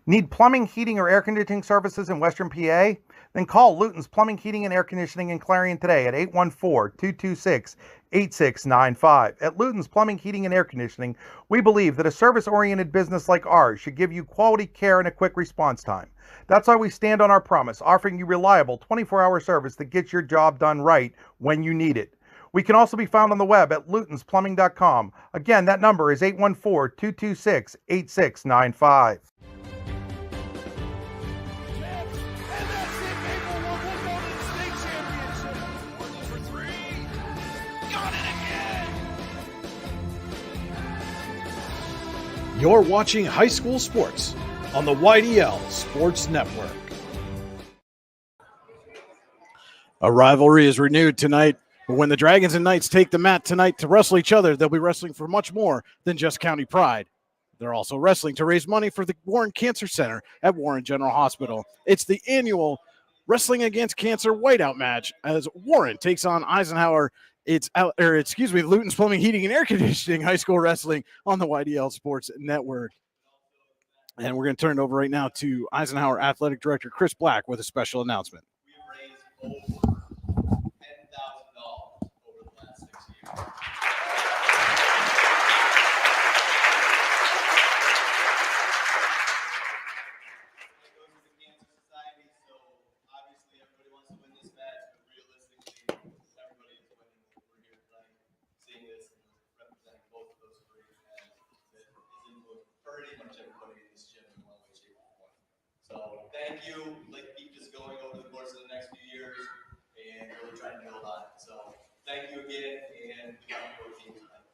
Need plumbing, heating, or air conditioning services in Western PA? Then call Luton's Plumbing, Heating, and Air Conditioning in Clarion today at 814-226-8695. At Luton's Plumbing, Heating, and Air Conditioning, we believe that a service-oriented business like ours should give you quality care and a quick response time. That's why we stand on our promise, offering you reliable 24-hour service that gets your job done right when you need it. We can also be found on the web at lutonsplumbing.com. Again, that number is 814-226-8695. You're watching high school sports on the YDL Sports Network. A rivalry is renewed tonight. But when the Dragons and Knights take the mat tonight to wrestle each other, they'll be wrestling for much more than just county pride. They're also wrestling to raise money for the Warren Cancer Center at Warren General Hospital. It's the annual Wrestling Against Cancer whiteout match as Warren takes on Eisenhower. Luton's Plumbing, Heating, and Air Conditioning high school wrestling on the YDL Sports Network. And we're going to turn it over right now to Eisenhower Athletic Director Chris Black with a special announcement. We raised over $10,000 over the last 6 years. So thank you. Like, keep this going over the course of the next few years and really trying to build on it. So thank you again, and we got to go team tonight.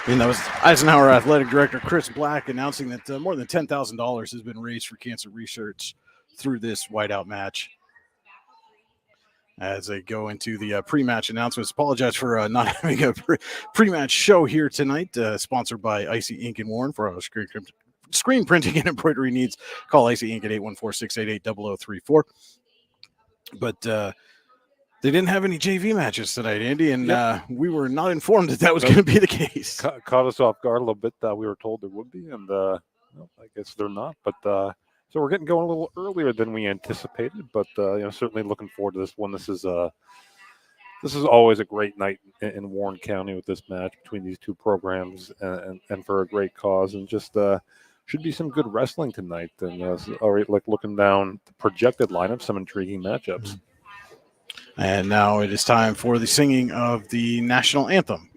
And that was Eisenhower Athletic Director Chris Black announcing that more than $10,000 has been raised for cancer research through this whiteout match. As they go into the pre-match announcements, apologize for not having a pre-match show here tonight. Sponsored by Icy Ink and Warren. For our screen printing and embroidery needs, call Icy Ink at 814-688-0034. But they didn't have any JV matches tonight, Andy, and we were not informed that was going to be the case. Caught us off guard a little bit. We were told there would be, and I guess they're not. But so we're getting going a little earlier than we anticipated. But certainly looking forward to this one. This is always a great night in Warren County with this match between these two programs, and for a great cause, and just should be some good wrestling tonight. And all right, like looking down the projected lineup, some intriguing matchups. And now it is time for the singing of the national anthem.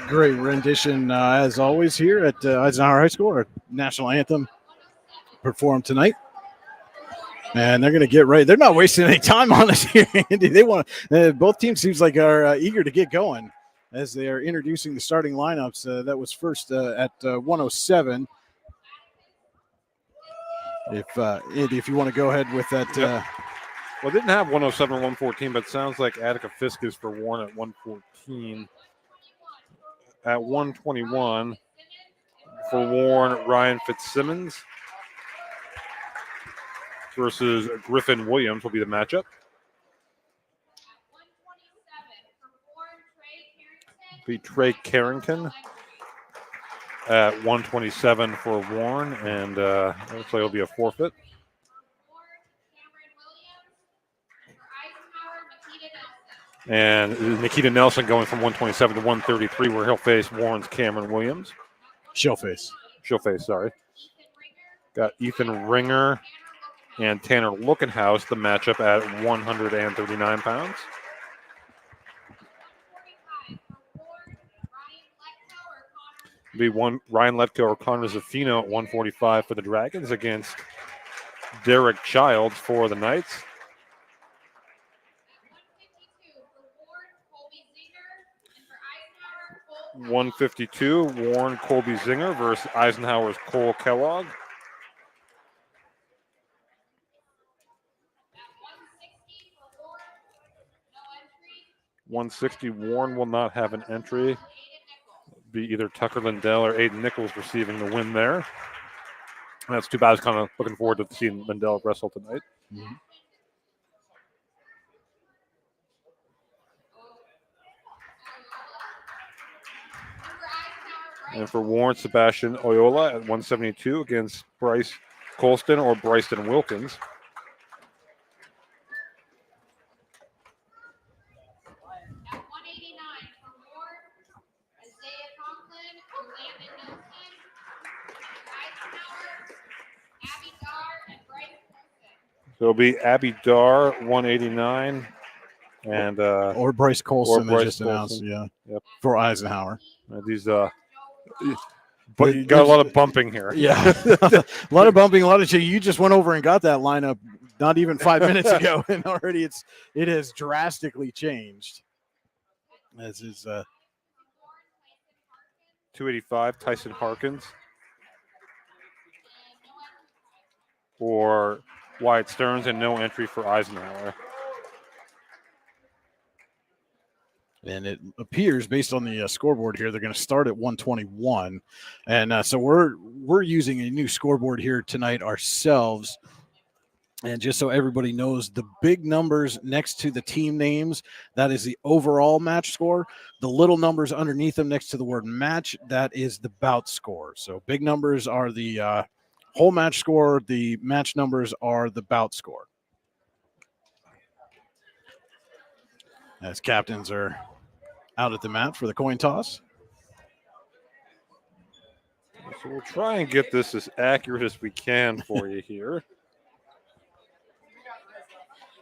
Great rendition, as always, here at Eisenhower High School. Our national anthem performed tonight. And they're going to get right. They're not wasting any time on this here, Andy. They want both teams seems like are eager to get going as they are introducing the starting lineups. That was first at 107. Andy, if you want to go ahead with that. Yep. Well, it didn't have 107 or 114, but it sounds like Attica Fisk is for Warren at 114. At 121 for Warren, Ryan Fitzsimmons versus Griffin Williams will be the matchup. Be Trey Carrington at 127 for Warren, and looks like it'll be a forfeit. And Nikita Nelson going from 127 to 133, where he'll face Warren's Cameron Williams. She'll face, sorry. Got Ethan Ringer and Tanner Lookenhouse, the matchup at 139 pounds. Be Ryan Letko or Connor Zaffino at 145 for the Dragons against Derek Childs for the Knights. 152, Warren Colby Zinger versus Eisenhower's Cole Kellogg. $160, Warren will not have an entry. Be either Tucker Lindell or Aiden Nichols receiving the win there. And that's too bad. I was kind of looking forward to seeing Lindell wrestle tonight. Mm-hmm. And for Warren, Sebastian Oyola at 172 against Bryce Colston or Bryson Wilkins. At 189 for Ward, Isaiah Conklin, Landon Nelson, Eisenhower, Abby Dar, and Bryce Colson. So it'll be Abby Dar, 189, and or Bryce Colson, they Bryce just announced, Colson. Yep. for Eisenhower. These but you got a lot of bumping here. Yeah, a lot of bumping, a lot of change. You just went over and got that lineup not even 5 minutes ago, and already it has drastically changed. As is 285, Tyson Harkins. For Wyatt Stearns, and no entry for Eisenhower. And it appears, based on the scoreboard here, they're going to start at 121. And so we're using a new scoreboard here tonight ourselves. And just so everybody knows, the big numbers next to the team names, that is the overall match score. The little numbers underneath them next to the word match, that is the bout score. So big numbers are the whole match score. The match numbers are the bout score. As captains are out at the mat for the coin toss. So we'll try and get this as accurate as we can for you here.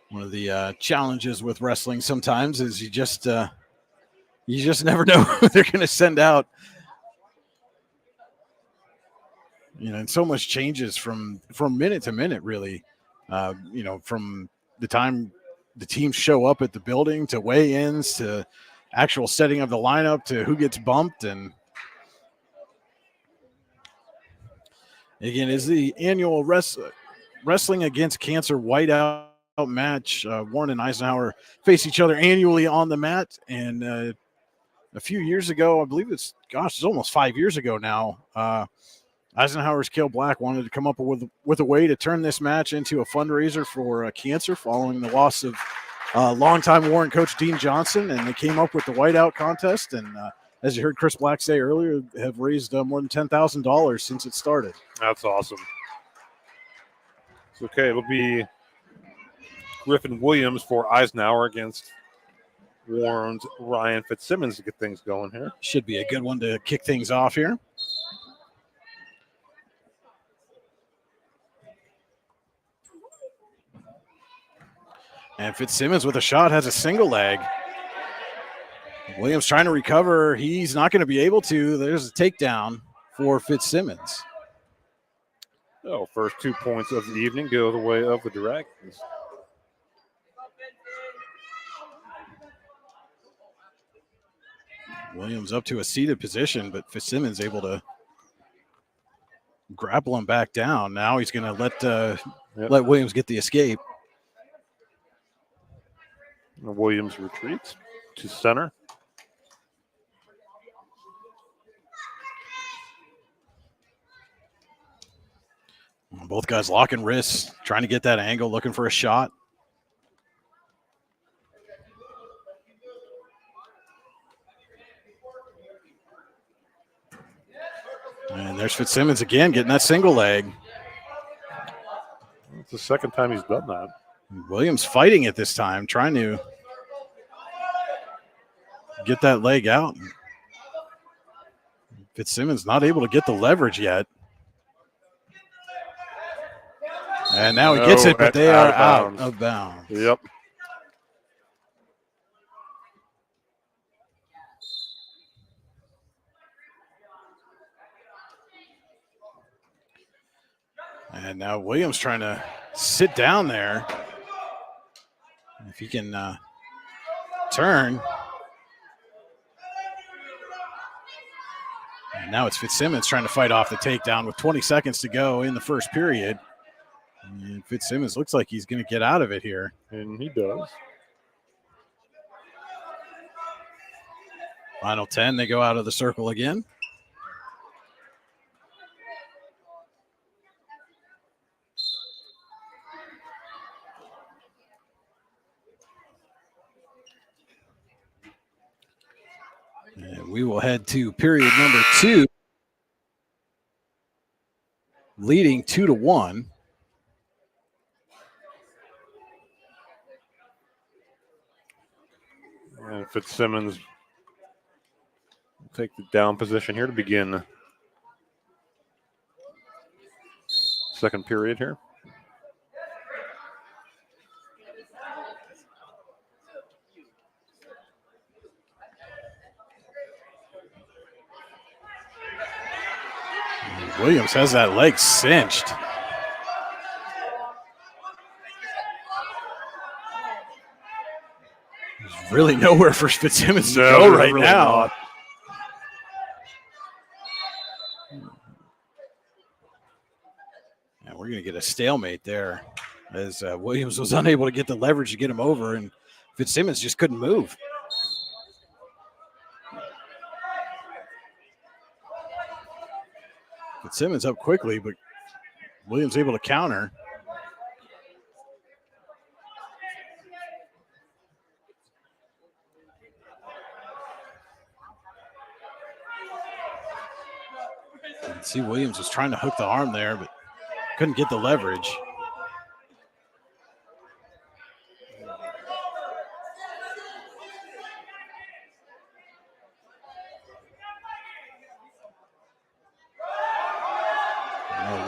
One of the challenges with wrestling sometimes is you just never know who they're going to send out. You know, and so much changes from minute to minute, really. You know, from the time the teams show up at the building to weigh-ins to actual setting of the lineup to who gets bumped. And again, is the annual Wrestling Against Cancer Whiteout match. Warren and Eisenhower face each other annually on the mat. And a few years ago, I believe it's almost 5 years ago now, Eisenhower's Cale Black wanted to come up with a way to turn this match into a fundraiser for cancer following the loss of longtime Warren coach Dean Johnson, and they came up with the whiteout contest. And as you heard Chris Black say earlier, have raised more than $10,000 since it started. That's awesome. It's okay. It'll be Griffin Williams for Eisenhower against Warren's Ryan Fitzsimmons to get things going here. Should be a good one to kick things off here. And Fitzsimmons with a shot has a single leg. Williams trying to recover. He's not going to be able to. There's a takedown for Fitzsimmons. So first 2 points of the evening go the way of the Dragons. Williams up to a seated position, but Fitzsimmons able to grapple him back down. Now he's going to let Williams get the escape. Williams retreats to center. Both guys locking wrists, trying to get that angle, looking for a shot. And there's Fitzsimmons again, getting that single leg. It's the second time he's done that. Williams fighting it this time, trying to get that leg out. Fitzsimmons not able to get the leverage yet. And now he gets it, but they are out of bounds. Yep. And now Williams trying to sit down there. If he can turn. And now it's Fitzsimmons trying to fight off the takedown with 20 seconds to go in the first period. And Fitzsimmons looks like he's going to get out of it here. And he does. Final 10, they go out of the circle again. And we will head to period number 2, leading 2-1. And Fitzsimmons will take the down position here to begin second period here. Williams has that leg cinched. There's really nowhere for Fitzsimmons to go right really now. Not. And we're going to get a stalemate there as Williams was unable to get the leverage to get him over, and Fitzsimmons just couldn't move. Fitzsimmons up quickly, but Williams able to counter. See, Williams was trying to hook the arm there, but couldn't get the leverage.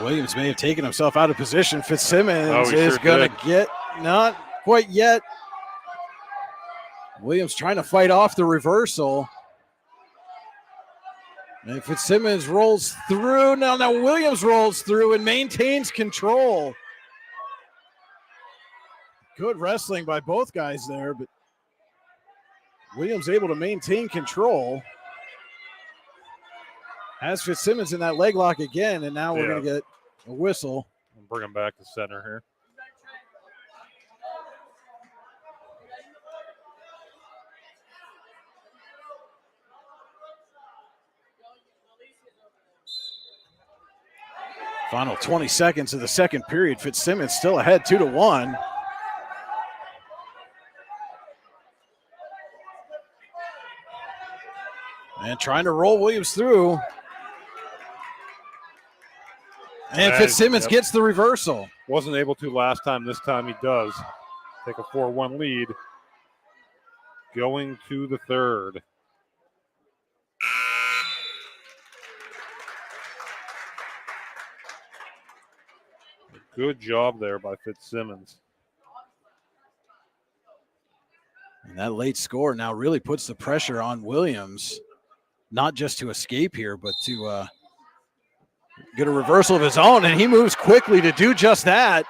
Williams may have taken himself out of position. Fitzsimmons is going to get, not quite yet. Williams trying to fight off the reversal. And Fitzsimmons rolls through. Now Williams rolls through and maintains control. Good wrestling by both guys there, but Williams able to maintain control. Has Fitzsimmons in that leg lock again, and now we're going to get a whistle. Bring him back to center here. Final 20 seconds of the second period. Fitzsimmons still ahead 2-1. And trying to roll Williams through. And Fitzsimmons gets the reversal. Wasn't able to last time. This time he does. Take a 4-1 lead. Going to the third. Good job there by Fitzsimmons. And that late score now really puts the pressure on Williams, not just to escape here, but to Get a reversal of his own, and he moves quickly to do just that.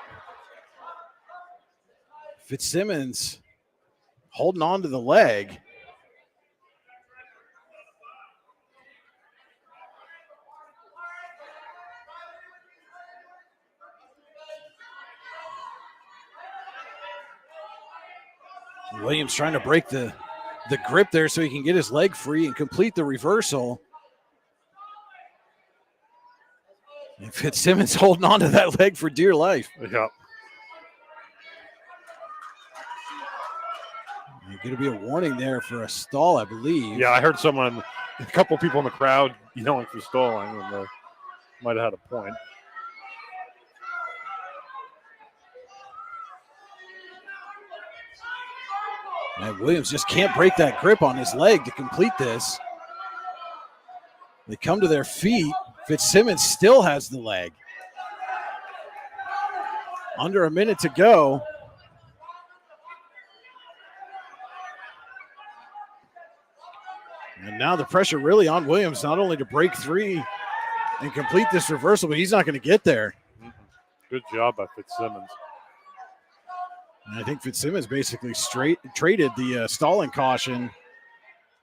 Fitzsimmons holding on to the leg. Williams trying to break the grip there so he can get his leg free and complete the reversal. And Fitzsimmons holding on to that leg for dear life. Yeah. There's going to be a warning there for a stall, I believe. Yeah, I heard a couple people in the crowd yelling for stalling, and might have had a point. And Williams just can't break that grip on his leg to complete this. They come to their feet. Fitzsimmons still has the leg. Under a minute to go. And now the pressure really on Williams, not only to break free and complete this reversal, but he's not going to get there. Good job by Fitzsimmons. And I think Fitzsimmons basically traded the stalling caution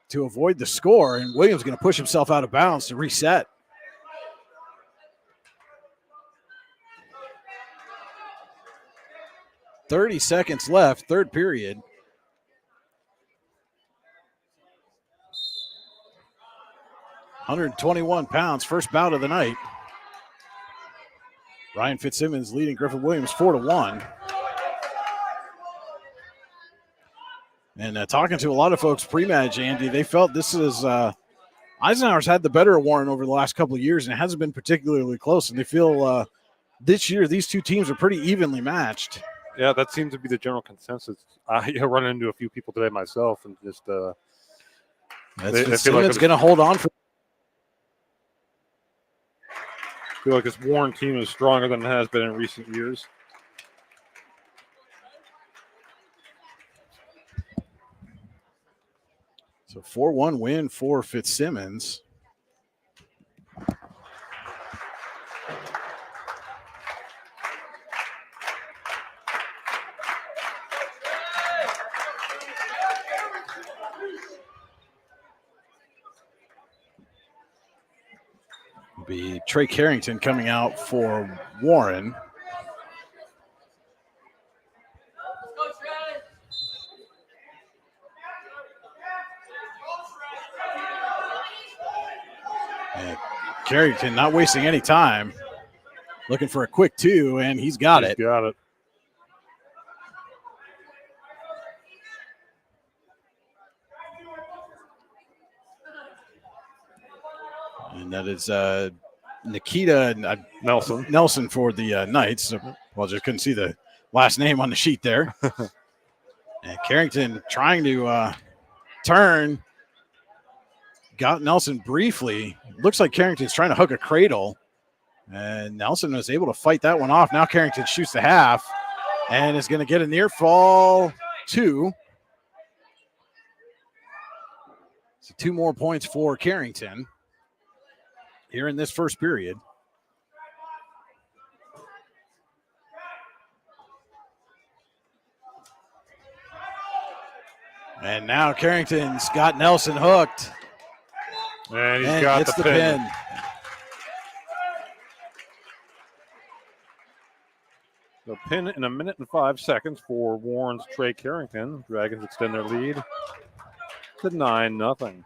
to avoid the score, and Williams going to push himself out of bounds to reset. .30 seconds left, third period. £121, first bout of the night. Ryan Fitzsimmons leading Griffin Williams 4-1. And talking to a lot of folks pre-match, Andy, they felt this is Eisenhower's had the better of Warren over the last couple of years, and it hasn't been particularly close. And they feel this year these two teams are pretty evenly matched. Yeah, that seems to be the general consensus. I run into a few people today myself, and just Fitzsimmons going to hold on for. I feel like this Warren team is stronger than it has been in recent years. So 4-1 win for Fitzsimmons. It'll be Trey Carrington coming out for Warren. Carrington not wasting any time. Looking for a quick two, and he's got it. Got it. And that is Nikita Nelson for the Knights. Well, just couldn't see the last name on the sheet there. And Carrington trying to turn. Got Nelson briefly. Looks like Carrington's trying to hook a cradle. And Nelson was able to fight that one off. Now Carrington shoots the half and is going to get a near fall two. So 2 more points for Carrington here in this first period. And now Carrington's got Nelson hooked. And he's got the pin. The pin in 1 minute and 5 seconds for Warren's Trey Carrington. Dragons extend their lead to 9-0.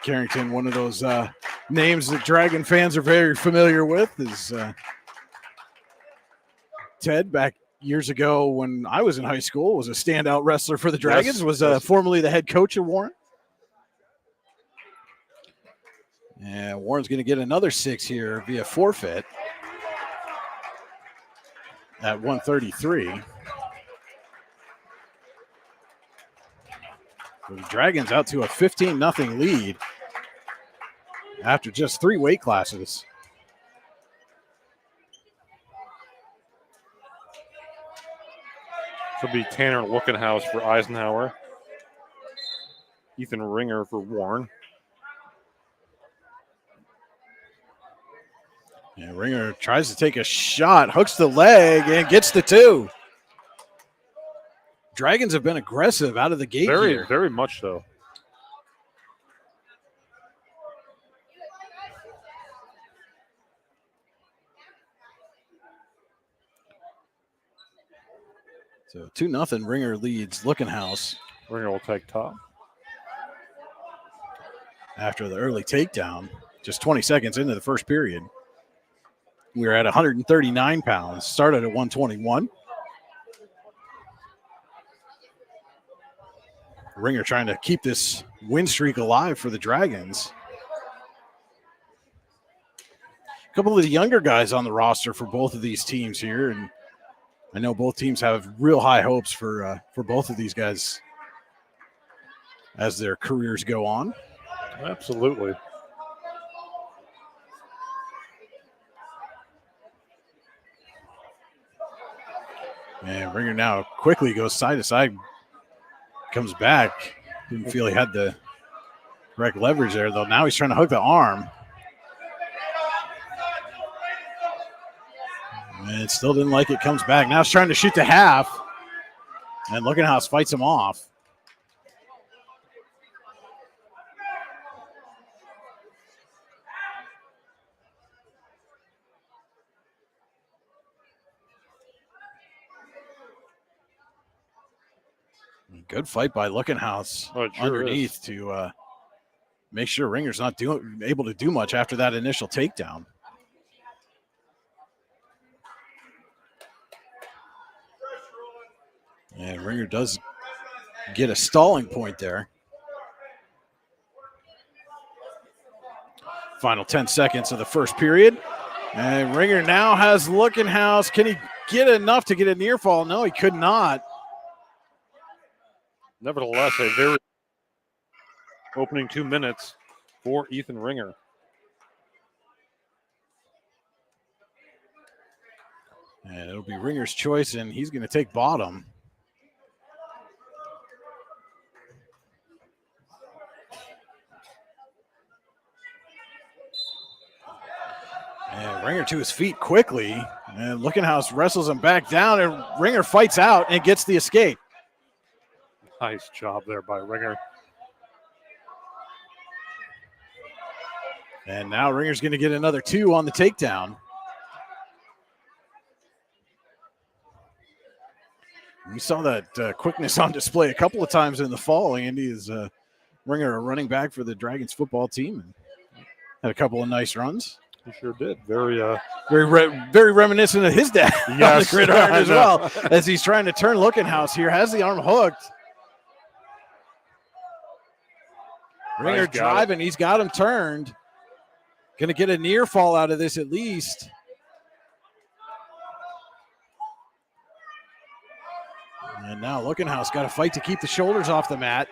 Carrington, one of those names that Dragon fans are very familiar with, is Ted back years ago when I was in high school, was a standout wrestler for the Dragons, was formerly the head coach of Warren. And Warren's going to get another 6 here via forfeit at 133. So the Dragons out to a 15-0 lead after just 3 weight classes. This will be Tanner Lookenhouse for Eisenhower. Ethan Ringer for Warren. Ringer tries to take a shot, hooks the leg, and gets the 2. Dragons have been aggressive out of the gate here. Very much so. So 2-0 Ringer leads Lookenhouse. Ringer will take top. After the early takedown, just 20 seconds into the first period. We were at 139 pounds, started at 121. Ringer trying to keep this win streak alive for the Dragons. A couple of the younger guys on the roster for both of these teams here, and I know both teams have real high hopes for both of these guys as their careers go on. Absolutely. And Ringer now quickly goes side to side, comes back. Didn't feel he had the correct leverage there, though. Now he's trying to hook the arm. And it still didn't like it, comes back. Now he's trying to shoot to half. And Lookenhouse fights him off. Good fight by Lookenhouse underneath to make sure Ringer's not able to do much after that initial takedown. And Ringer does get a stalling point there. Final 10 seconds of the first period. And Ringer now has Lookenhouse. Can he get enough to get a near fall? No, he could not. Nevertheless, a very opening 2 minutes for Ethan Ringer. And it'll be Ringer's choice, and he's going to take bottom. And Ringer to his feet quickly. And Lookenhouse wrestles him back down, and Ringer fights out and gets the escape. Nice job there by Ringer. And now Ringer's going to get another 2 on the takedown. We saw that quickness on display a couple of times in the fall. Andy is Ringer, a running back for the Dragons football team, and had a couple of nice runs. He sure did. Very reminiscent of his dad on the gridiron as well, as he's trying to turn Lookenhouse here. Has the arm hooked. Ringer driving. He's got him turned. Going to get a near fall out of this at least. And now Lookenhouse got to fight to keep the shoulders off the mat.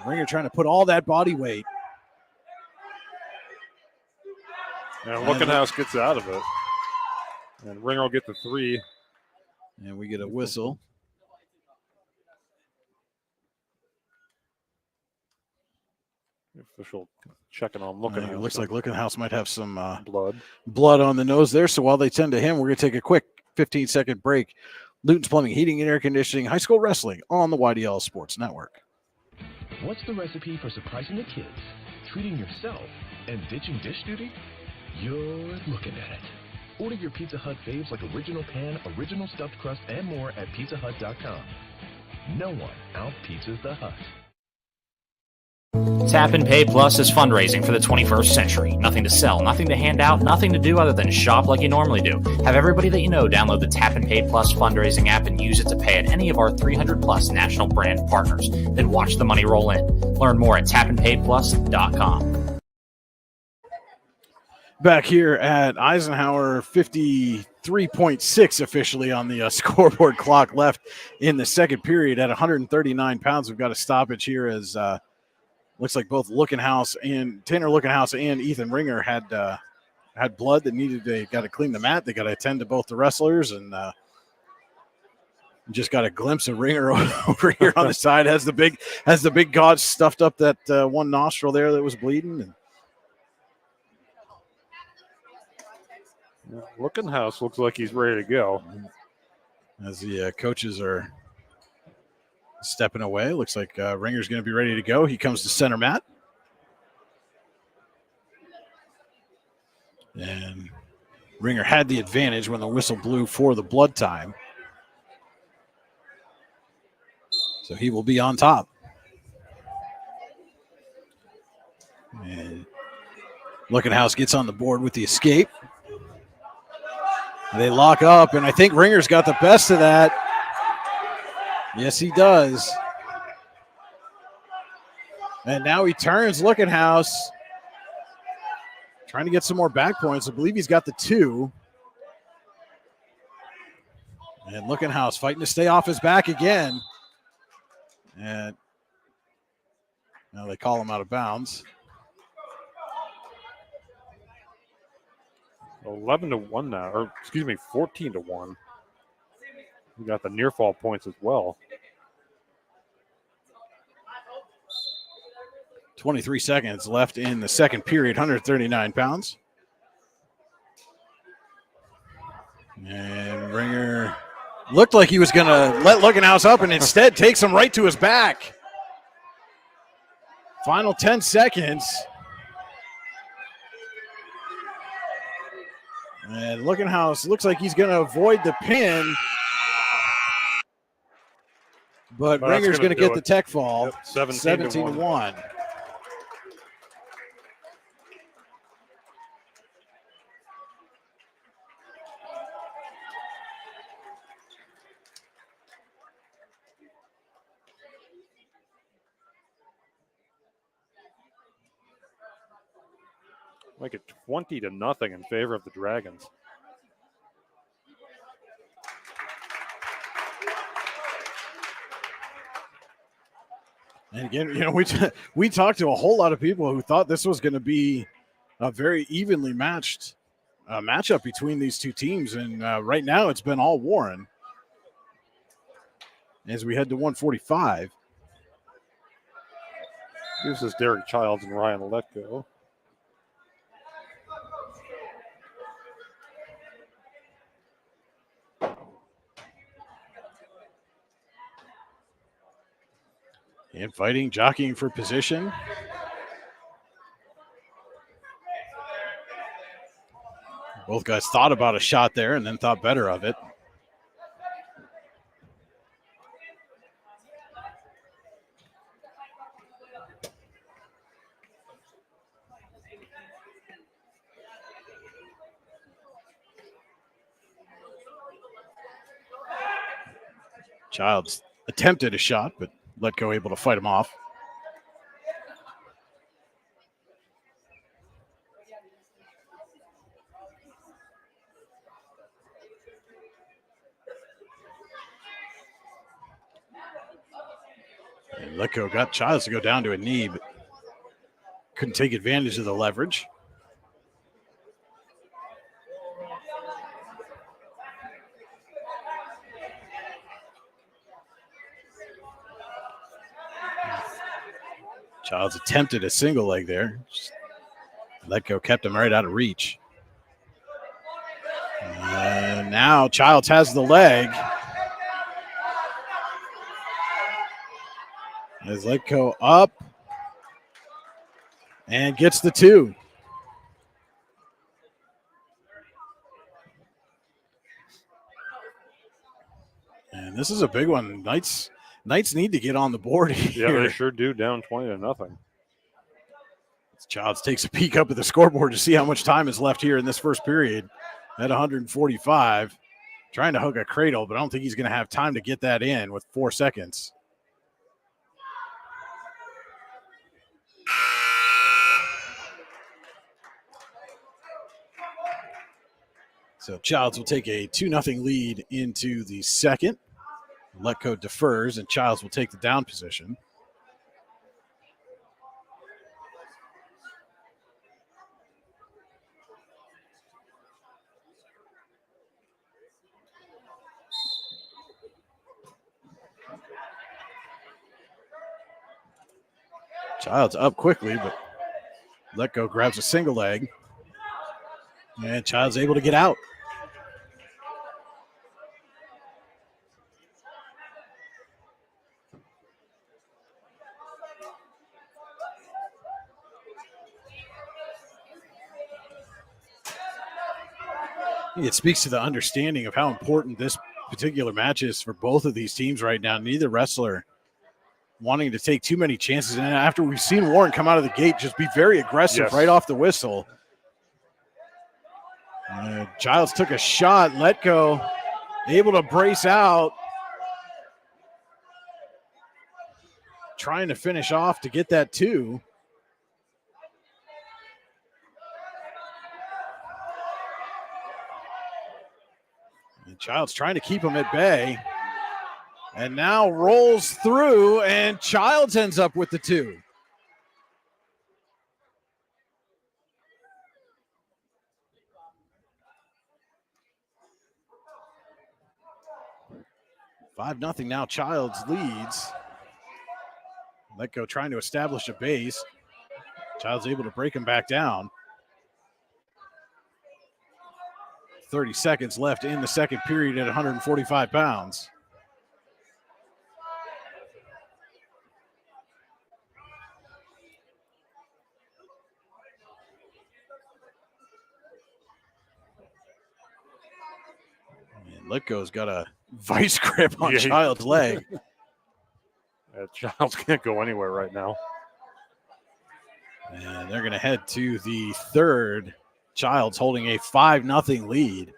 Ringer trying to put all that body weight. And Lookenhouse gets out of it. And Ringer will get the 3. And we get a whistle. Official checking on Lookenhouse. It looks like Lookenhouse might have some blood on the nose there. So while they tend to him, we're going to take a quick 15-second break. Luton's Plumbing, Heating, and Air Conditioning, high school wrestling on the YDL Sports Network. What's the recipe for surprising the kids, treating yourself, and ditching dish duty? You're looking at it. Order your Pizza Hut faves like original pan, original stuffed crust, and more at pizzahut.com. No one out-pizzas the Hut. Tap and Pay Plus is fundraising for the 21st century. Nothing to sell, nothing to hand out, nothing to do other than shop like you normally do. Have everybody that you know download the Tap and Pay Plus fundraising app and use it to pay at any of our 300 plus national brand partners. Then watch the money roll in. Learn more at tapandpayplus.com. Back here at Eisenhower, 53.6 officially on the scoreboard clock left in the second period at 139 pounds. We've got a stoppage here as looks like both Tanner Lookenhouse and Ethan Ringer had blood that they got to clean the mat. They got to attend to both the wrestlers, and just got a glimpse of Ringer over here on the side. Has the big gauze stuffed up that one nostril there that was bleeding. And Looking House looks like he's ready to go. As the coaches are stepping away, looks like Ringer's going to be ready to go. He comes to center mat. And Ringer had the advantage when the whistle blew for the blood time. So he will be on top. And Lookenhouse gets on the board with the escape. They lock up, and I think Ringer's got the best of that. Yes, he does. And now he turns Lookenhouse, trying to get some more back points. I believe he's got the 2. And Lookenhouse fighting to stay off his back again. And now they call him out of bounds. 11-1 now, or excuse me, 14-1. We got the near fall points as well. 23 seconds left in the second period, 139 pounds. And Ringer looked like he was going to let Lookenhouse up and instead takes him right to his back. Final 10 seconds. And Lookenhouse looks like he's going to avoid the pin. But Ringer's going to get the tech fall. Yep, 17-1. Make it 20-0 in favor of the Dragons. And again, we talked to a whole lot of people who thought this was going to be a very evenly matched matchup between these two teams. And right now it's been all Warren as we head to 145. This is Derek Childs and Ryan Letko. Infighting, jockeying for position. Both guys thought about a shot there and then thought better of it. Childs attempted a shot, but Letko able to fight him off. And Letko got Childs to go down to a knee, but couldn't take advantage of the leverage. Childs attempted a single leg there. Letko kept him right out of reach. And now Childs has the leg. As Letko up and gets the 2. And this is a big one. Knights need to get on the board here. Yeah, they sure do, down 20-0. Childs takes a peek up at the scoreboard to see how much time is left here in this first period at 145. Trying to hook a cradle, but I don't think he's going to have time to get that in with 4 seconds. So Childs will take a 2-0 lead into the second. Letko defers, and Childs will take the down position. Childs up quickly, but Letko grabs a single leg. And Child's able to get out. It speaks to the understanding of how important this particular match is for both of these teams right now. Neither wrestler wanting to take too many chances. And after we've seen Warren come out of the gate, just be very aggressive right off the whistle. Childs took a shot, let go, able to brace out. Trying to finish off to get that 2. And Childs trying to keep him at bay. And now rolls through, and Childs ends up with the 2. Five nothing now. Childs leads. Let go trying to establish a base. Childs able to break him back down. 30 seconds left in the second period at 145 pounds. And Litko's got a vice grip on Child's leg. Childs can't go anywhere right now. And they're going to head to the third. Childs holding a 5-0 lead.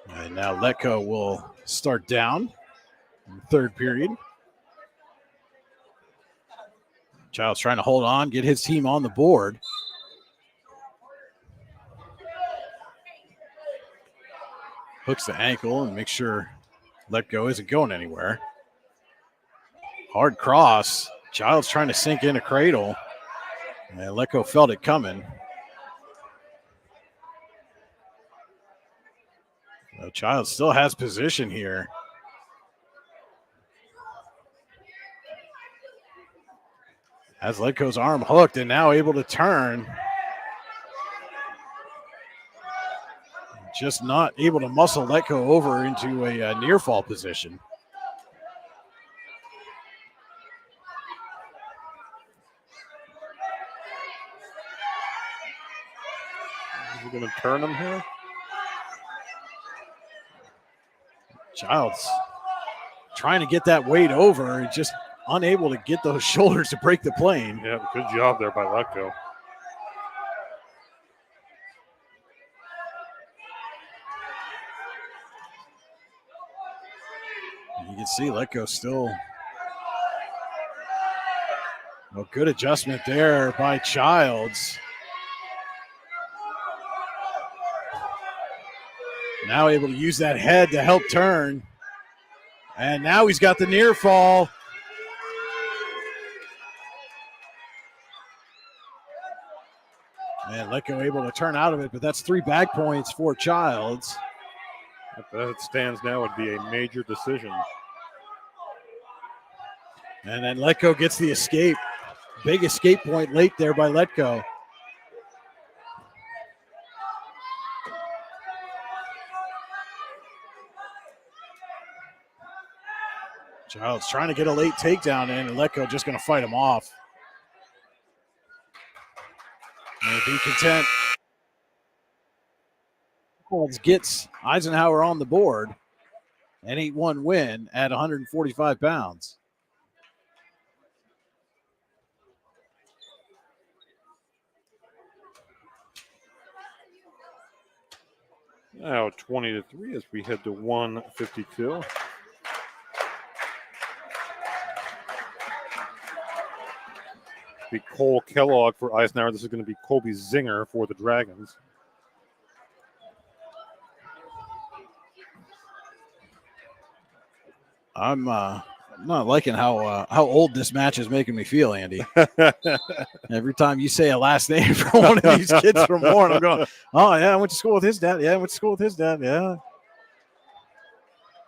And now Letko will start down in the third period. Childs trying to hold on, get his team on the board. Hooks the ankle and makes sure Letko isn't going anywhere. Hard cross. Childs trying to sink in a cradle. And Letko felt it coming. So Childs still has position here. Has Letko's arm hooked and now able to turn. Just not able to muscle Letko over into a near fall position. Is he going to turn him here? Childs trying to get that weight over, just unable to get those shoulders to break the plane. Yeah, good job there by Letko. You can see Letko still. Well, good adjustment there by Childs. Now able to use that head to help turn. And now he's got the near fall. And Letko able to turn out of it, but that's 3 back points for Childs. As it stands now, would be a major decision. And then Letko gets the escape. Big escape point late there by Letko. Childs trying to get a late takedown in, and Letko just going to fight him off. And be content. Childs gets Eisenhower on the board. An 8-1 win at 145 pounds. Now 20-3 as we head to 152. Be Cole Kellogg for Eisenhower. This is going to be Kobe Zinger for the Dragons. I'm not liking how old this match is making me feel, Andy. Every time you say a last name for one of these kids from Warren, I'm going, oh, yeah, I went to school with his dad. Yeah, I went to school with his dad. Yeah.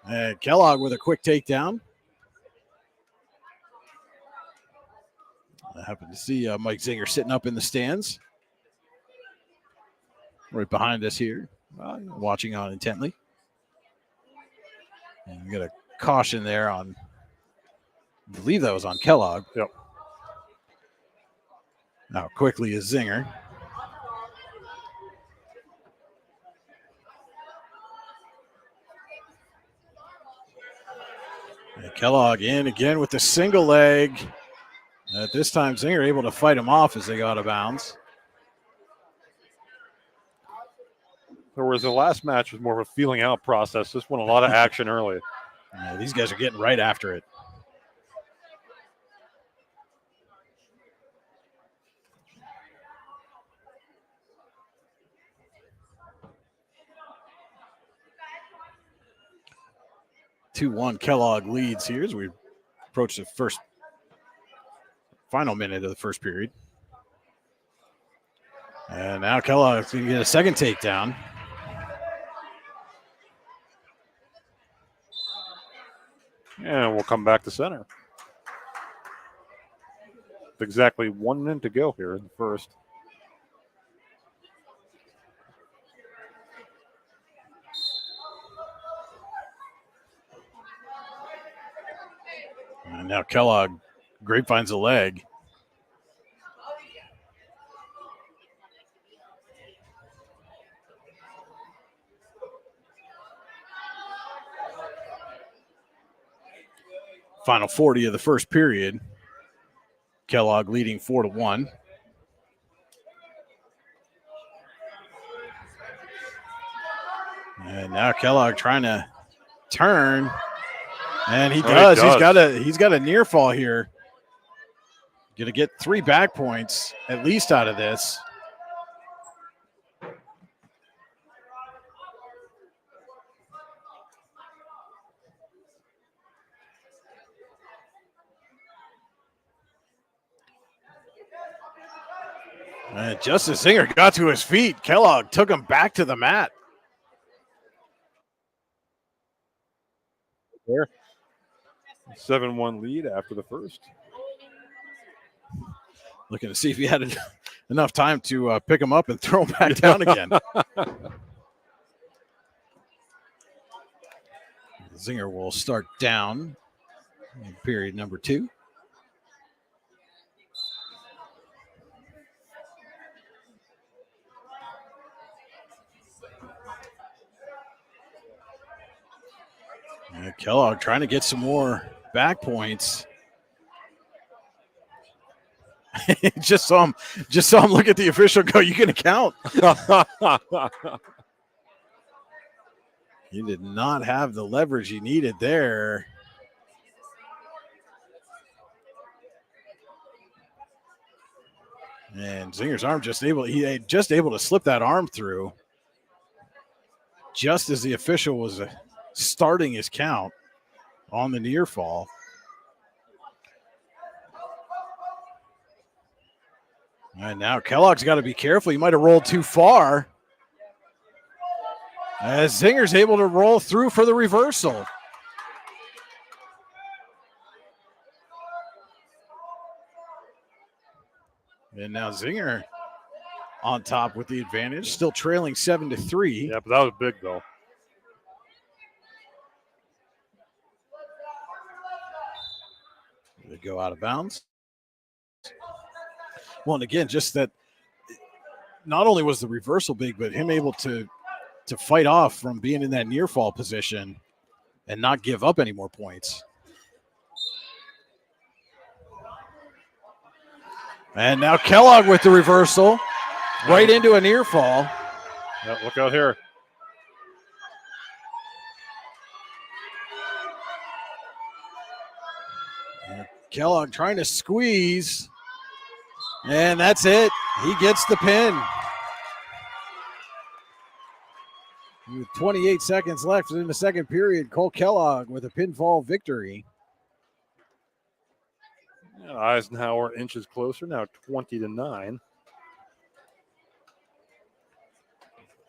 And Kellogg with a quick takedown. I happen to see Mike Zinger sitting up in the stands. Right behind us here, watching on intently. And we got a caution there on, I believe that was on Kellogg. Yep. Now quickly is Zinger. And Kellogg in again with the single leg. At this time, Zinger able to fight him off as they go out of bounds. Whereas the last match was more of a feeling out process. This one, a lot of action early. These guys are getting right after it. (2-1) Kellogg leads here as we approach the final minute of the first period. And now Kellogg's going to get a second takedown. And we'll come back to center. Exactly 1 minute to go here in the first. And now Kellogg grapevines a leg. Final 40 of the first period. Kellogg leading 4-1. And now Kellogg trying to turn. And he does. He's got a near fall here. Going to get 3 back points at least out of this. And just as Zinger got to his feet, Kellogg took him back to the mat. There. 7-1 lead after the first. Looking to see if he had enough time to pick him up and throw him back down again. Zinger will start down in period number 2. And Kellogg trying to get some more back points. just saw him look at the official, go, "You gonna count?" He did not have the leverage he needed there. And Zinger's arm just able to slip that arm through just as the official was starting his count on the near fall. And now Kellogg's got to be careful. He might have rolled too far. As Zinger's able to roll through for the reversal. And now Zinger on top with the advantage, still trailing 7-3. Yeah, but that was big though. They go out of bounds. Well, and again, just that not only was the reversal big, but him able to fight off from being in that near fall position and not give up any more points. And now Kellogg with the reversal right into a near fall. Yeah, look out here. Kellogg trying to squeeze. And that's it. He gets the pin. With 28 seconds left in the second period, Cole Kellogg with a pinfall victory. Eisenhower inches closer, now 20-9.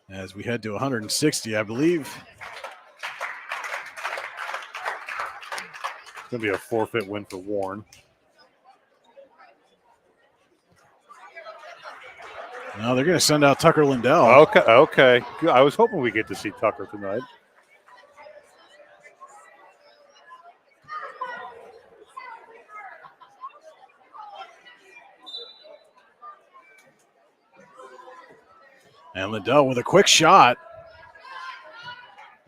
As we head to 160, I believe. going to be a forfeit win for Warren. No, they're going to send out Tucker Lindell. Okay. Good. I was hoping we get to see Tucker tonight. And Lindell with a quick shot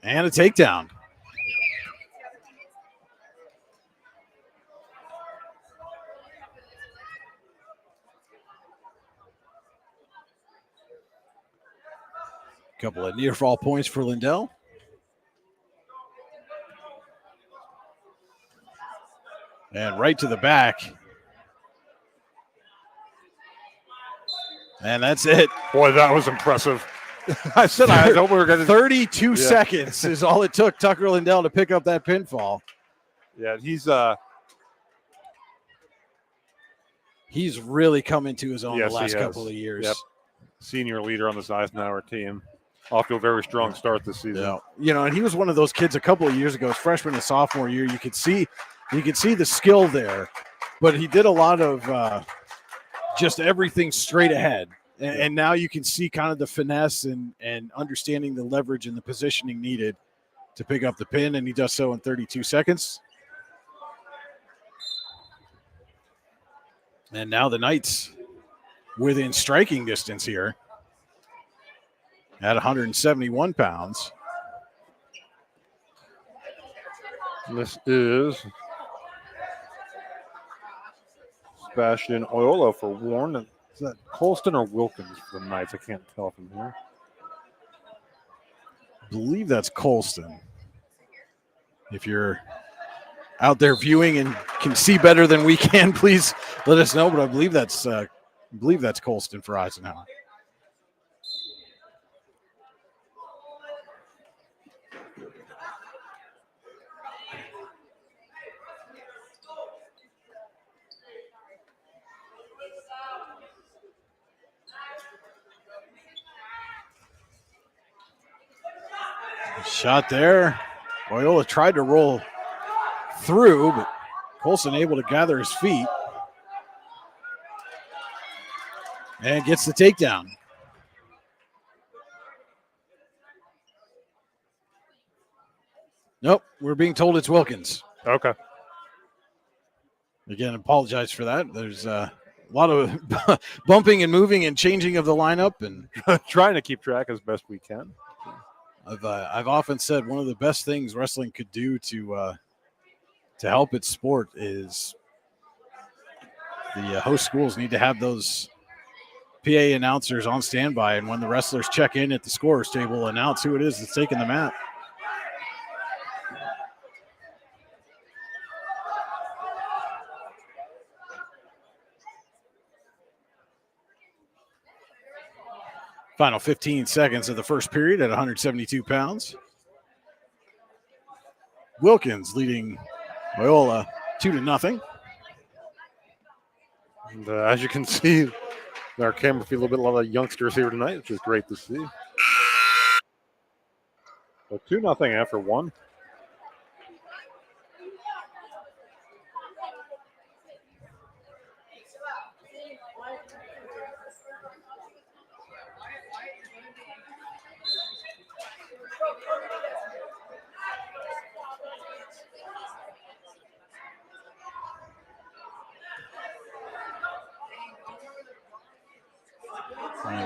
and a takedown. Couple of near fall points for Lindell. And right to the back. And that's it. Boy, that was impressive. I said I hope we were going to. 32 seconds is all it took Tucker Lindell to pick up that pinfall. Yeah, he's really come into his own Yes, the last he has. couple of years. Yep. Senior leader on this Eisenhower team. Off to a very strong start this season. Yeah. You know, and he was one of those kids a couple of years ago, his freshman and sophomore year. You could see the skill there, but he did a lot of just everything straight ahead. And now you can see kind of the finesse and understanding the leverage and the positioning needed to pick up the pin, and he does so in 32 seconds. And now the Knights within striking distance here at 171 pounds. This is Sebastian Oyola for Warren. Is that Colston or Wilkins for the Knights? I can't tell from here. I believe that's Colston. If you're out there viewing and can see better than we can, please let us know. But I believe that's Colston for Eisenhower. Shot there. Oyola tried to roll through, but Colson able to gather his feet and gets the takedown. Nope, we're being told it's Wilkins. Okay. Again, apologize for that. There's a lot of bumping and moving and changing of the lineup, and Trying to keep track as best we can. I've often said one of the best things wrestling could do to help its sport is the host schools need to have those PA announcers on standby, and when the wrestlers check in at the scorer's table, announce who it is that's taking the mat. Final 15 seconds of the first period at 172 pounds. Wilkins leading Oyola 2-0. And as you can see, our camera feed a little bit, a lot of youngsters here tonight, which is great to see. So 2-0 after one.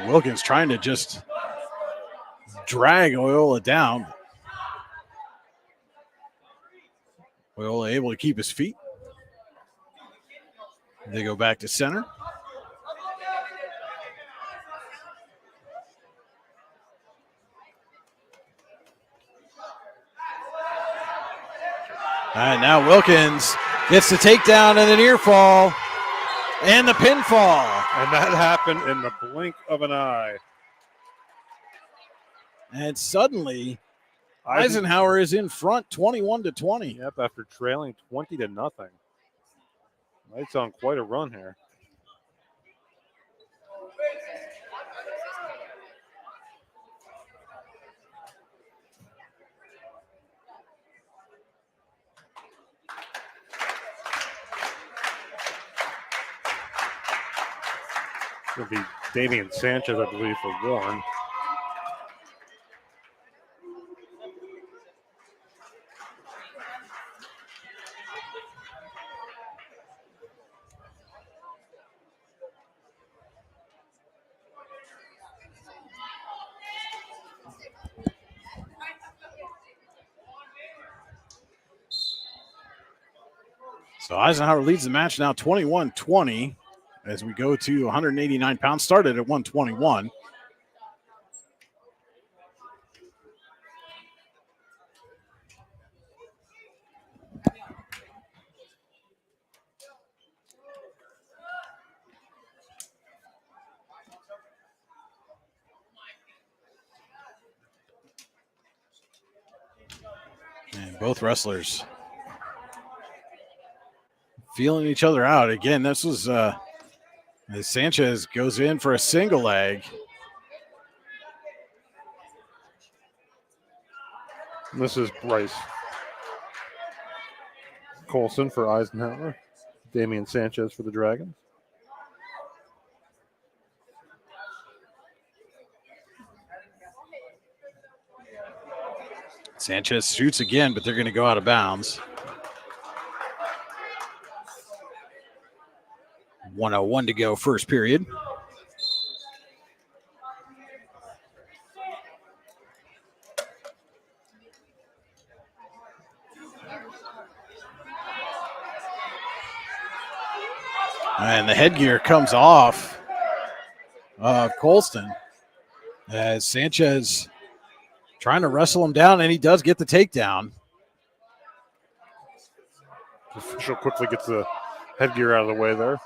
Wilkins trying to just drag Oyola down. Oyola able to keep his feet. They go back to center. All right, now Wilkins gets the takedown and the near fall and the pinfall. And that happened in the blink of an eye. And suddenly, Eisenhower is in front, 21-20. Yep, after trailing 20-0. Knights on quite a run here. It'll be Damian Sanchez, I believe, for Warren. So Eisenhower leads the match now 21-20 as we go to 189 pounds. Started at 121. And both wrestlers feeling each other out. Again, this was as Sanchez goes in for a single leg. This is Bryce Colson for Eisenhower. Damian Sanchez for the Dragons. Sanchez shoots again, but they're going to go out of bounds. 1:01 to go, first period. And the headgear comes off of Colston as Sanchez trying to wrestle him down, and he does get the takedown. Official quickly gets the headgear out of the way there.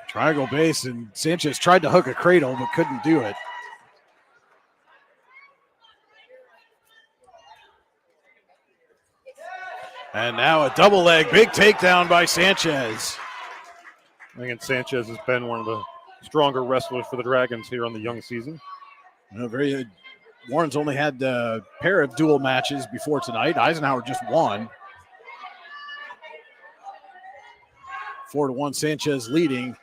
Triangle base, and Sanchez tried to hook a cradle but couldn't do it. And now a double leg, big takedown by Sanchez. I think Sanchez has been one of the stronger wrestlers for the Dragons here on the young season. Warren's only had a pair of dual matches before tonight. Eisenhower just won. 4-1, Sanchez leading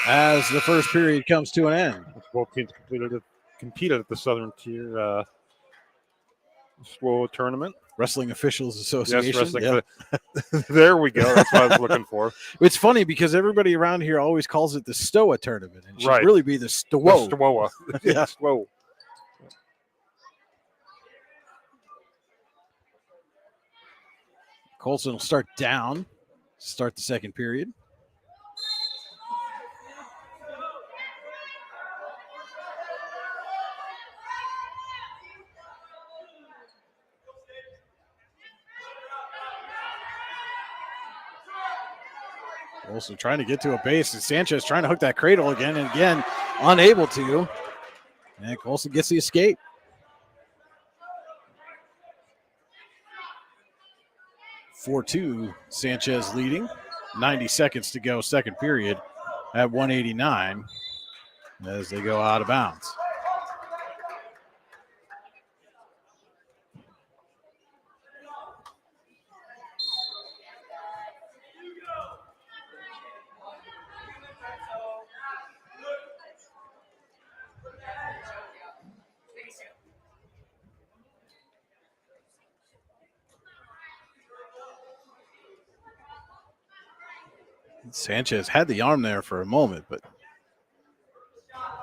as the first period comes to an end. Both teams competed at the Southern Tier SWO tournament. Wrestling Officials Association. Yes, wrestling. There we go. That's what I was looking for. It's funny because everybody around here always calls it the STOA tournament. And it should really be the STWO. The STWOA. Yeah. STWO. Colson will start down, start the second period. Colson trying to get to a base, and Sanchez trying to hook that cradle again and again, unable to. And Colson gets the escape. Sanchez leading. 90 seconds to go, second period at 189 as they go out of bounds. Sanchez had the arm there for a moment, but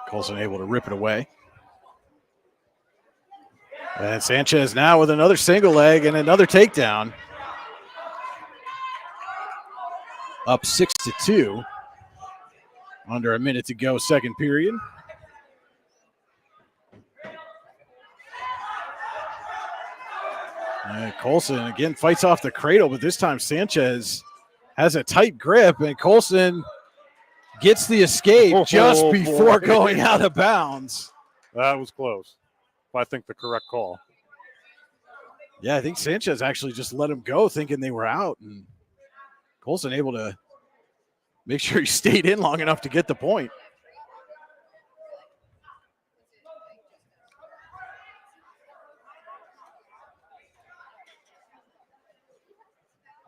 Colson able to rip it away. And Sanchez now with another single leg and another takedown. Up 6-2. Under a minute to go, second period. And Colson again fights off the cradle, but this time Sanchez has a tight grip, and Colson gets the escape just before going out of bounds. That was close. I think the correct call. Yeah, I think Sanchez actually just let him go thinking they were out, and Colson able to make sure he stayed in long enough to get the point.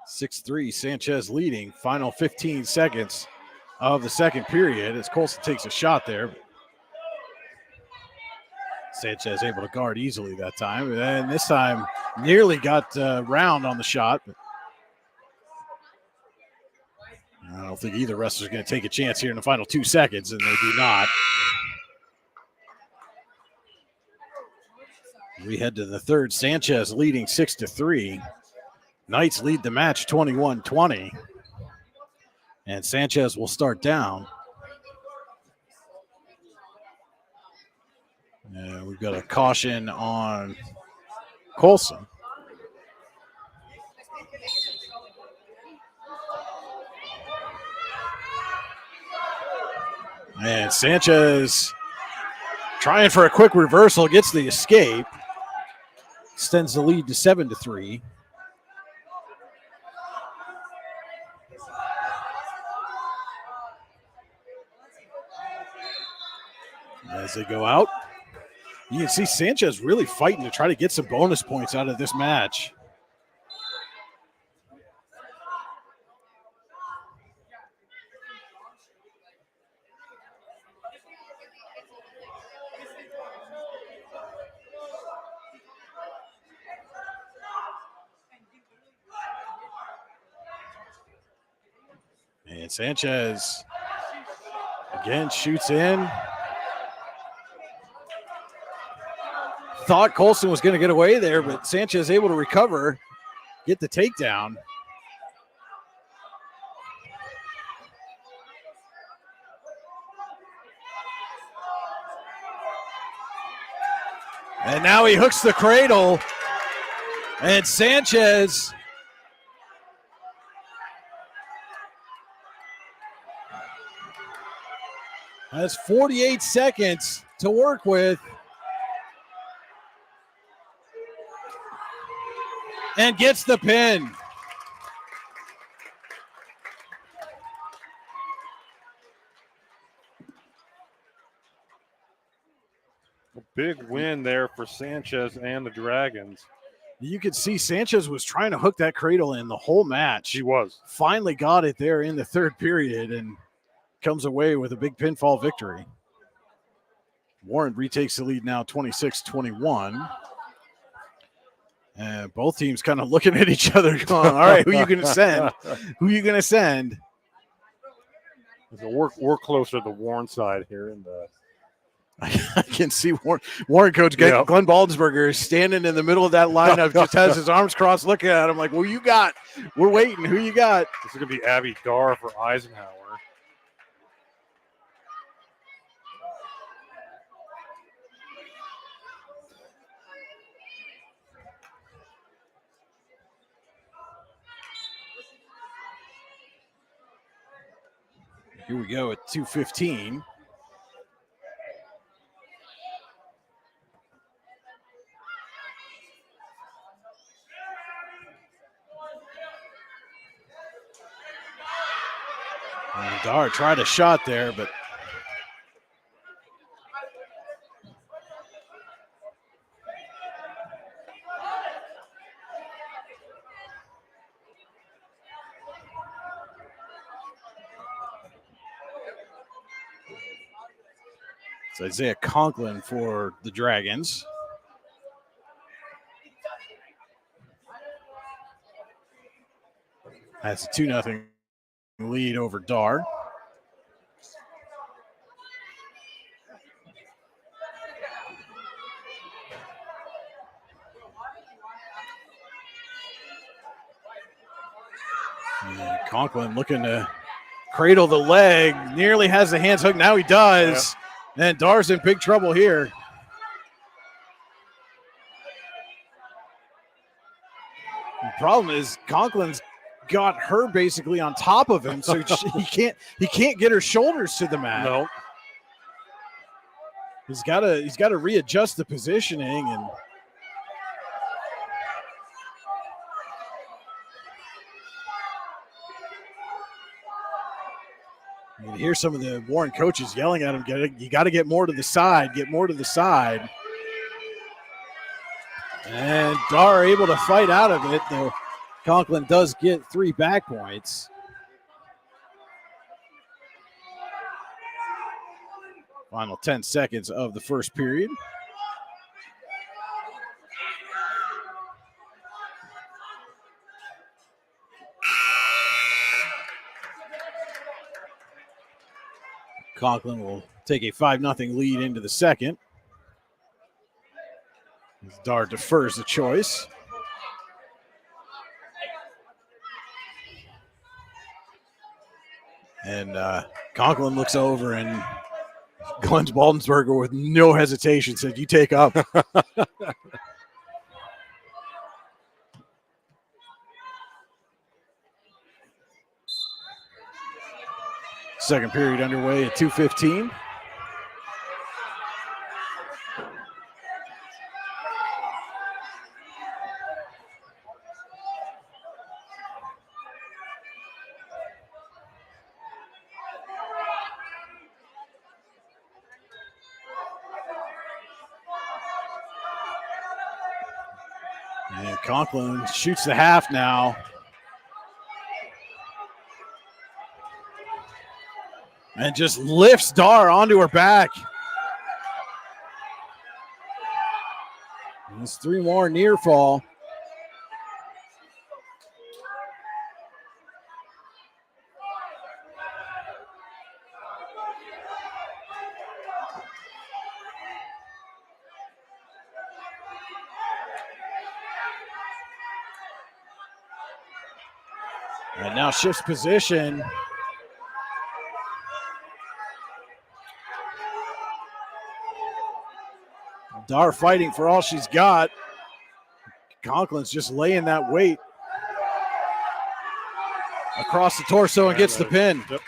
6-3, Sanchez leading. Final 15 seconds of the second period as Colson takes a shot there. Sanchez able to guard easily that time. And this time nearly got round on the shot. But I don't think either wrestler is going to take a chance here in the final 2 seconds, and they do not. We head to the third. Sanchez leading 6-3. Knights lead the match 21-20. And Sanchez will start down. And we've got a caution on Colson. And Sanchez trying for a quick reversal, gets the escape. Extends the lead to 7-3. As they go out, you can see Sanchez really fighting to try to get some bonus points out of this match. And Sanchez again shoots in. Thought Colson was going to get away there, but Sanchez able to recover, get the takedown. And now he hooks the cradle, and Sanchez has 48 seconds to work with. And gets the pin. A big win there for Sanchez and the Dragons. You could see Sanchez was trying to hook that cradle in the whole match. He was. Finally got it there in the third period and comes away with a big pinfall victory. Warren retakes the lead now 26-21. And both teams kind of looking at each other going, all right, who are you going to send? Who are you going to send? So we're closer to the Warren side here. And I can see Warren coach Glenn Baldensberger is standing in the middle of that lineup, just has his arms crossed looking at him like, well, you got? We're waiting. Who you got? This is going to be Abby Dar for Eisenhower. Here we go at 2:15. And Dar tried a shot there, but it's Isaiah Conklin for the Dragons. That's a 2-0 lead over Dar. And Conklin looking to cradle the leg, nearly has the hands hooked. Now he does. Yep. And Dar's in big trouble here. The problem is Conklin's got her basically on top of him, so he can't get her shoulders to the mat. No. He's got to readjust the positioning, and you hear some of the Warren coaches yelling at him, you got to get more to the side, get more to the side. And Dar able to fight out of it, though. Conklin does get 3 back points. Final 10 seconds of the first period. Conklin will take a 5-0 lead into the second. Dar defers the choice. And Conklin looks over, and Glenn Baldensberger with no hesitation said, "You take up." Second period underway at 2:15. And Conklin shoots the half now. And just lifts Dar onto her back. There's 3 more near fall. And now shifts position. Dar fighting for all she's got. Conklin's just laying that weight across the torso and gets the pin. Yep.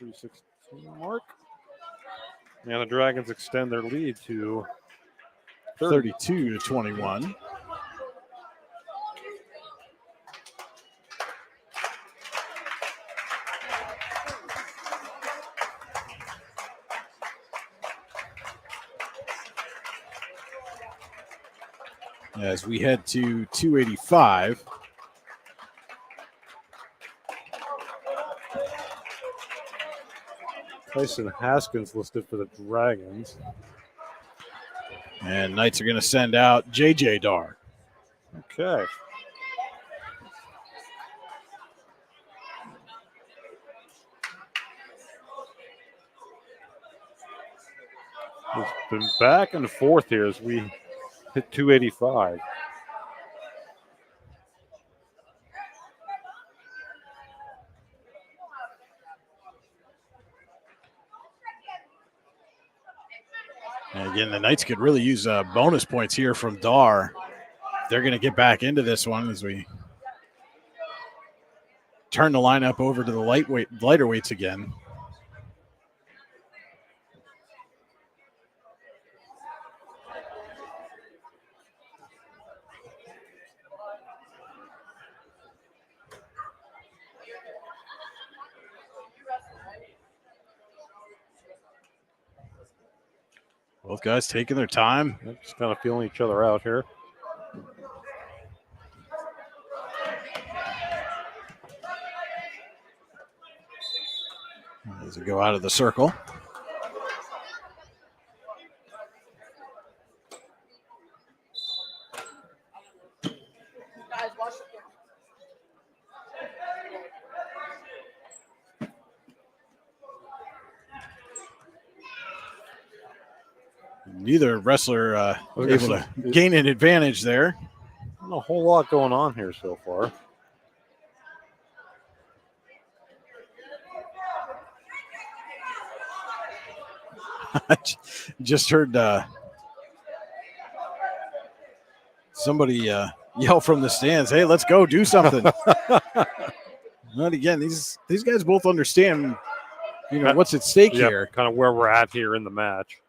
.316 mark. And the Dragons extend their lead to 32-21. As we head to 285. Tyson Haskins listed for the Dragons. And Knights are going to send out JJ Dar. Okay. It's been back and forth here as we hit 285. And again, the Knights could really use bonus points here from Dar. They're going to get back into this one as we turn the lineup over to the lighter weights again. Both guys taking their time. They're just kind of feeling each other out here. As they go out of the circle. Neither wrestler able to gain an advantage there. Not a whole lot going on here so far. Just heard somebody yell from the stands, "Hey, let's go do something." But again, these guys both understand, what's at stake here. Kind of where we're at here in the match.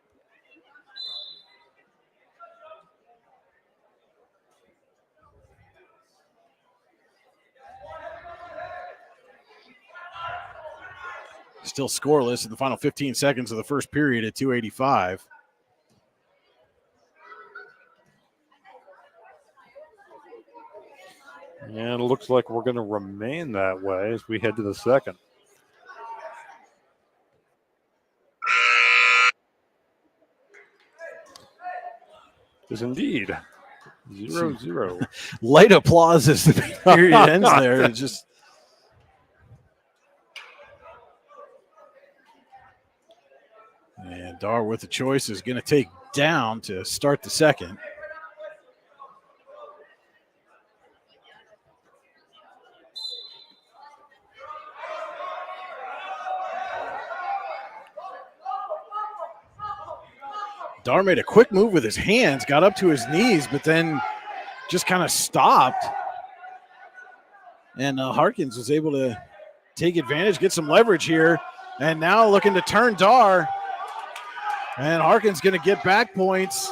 Still scoreless in the final 15 seconds of the first period at 285. And it looks like we're going to remain that way as we head to the second. Is indeed 0-0. Light applause as the period ends there. It just and Dar with the choice is going to take down to start the second. Dar made a quick move with his hands, got up to his knees, but then just kind of stopped. And Harkins was able to take advantage, get some leverage here, and now looking to turn Dar. And Harkins going to get back points.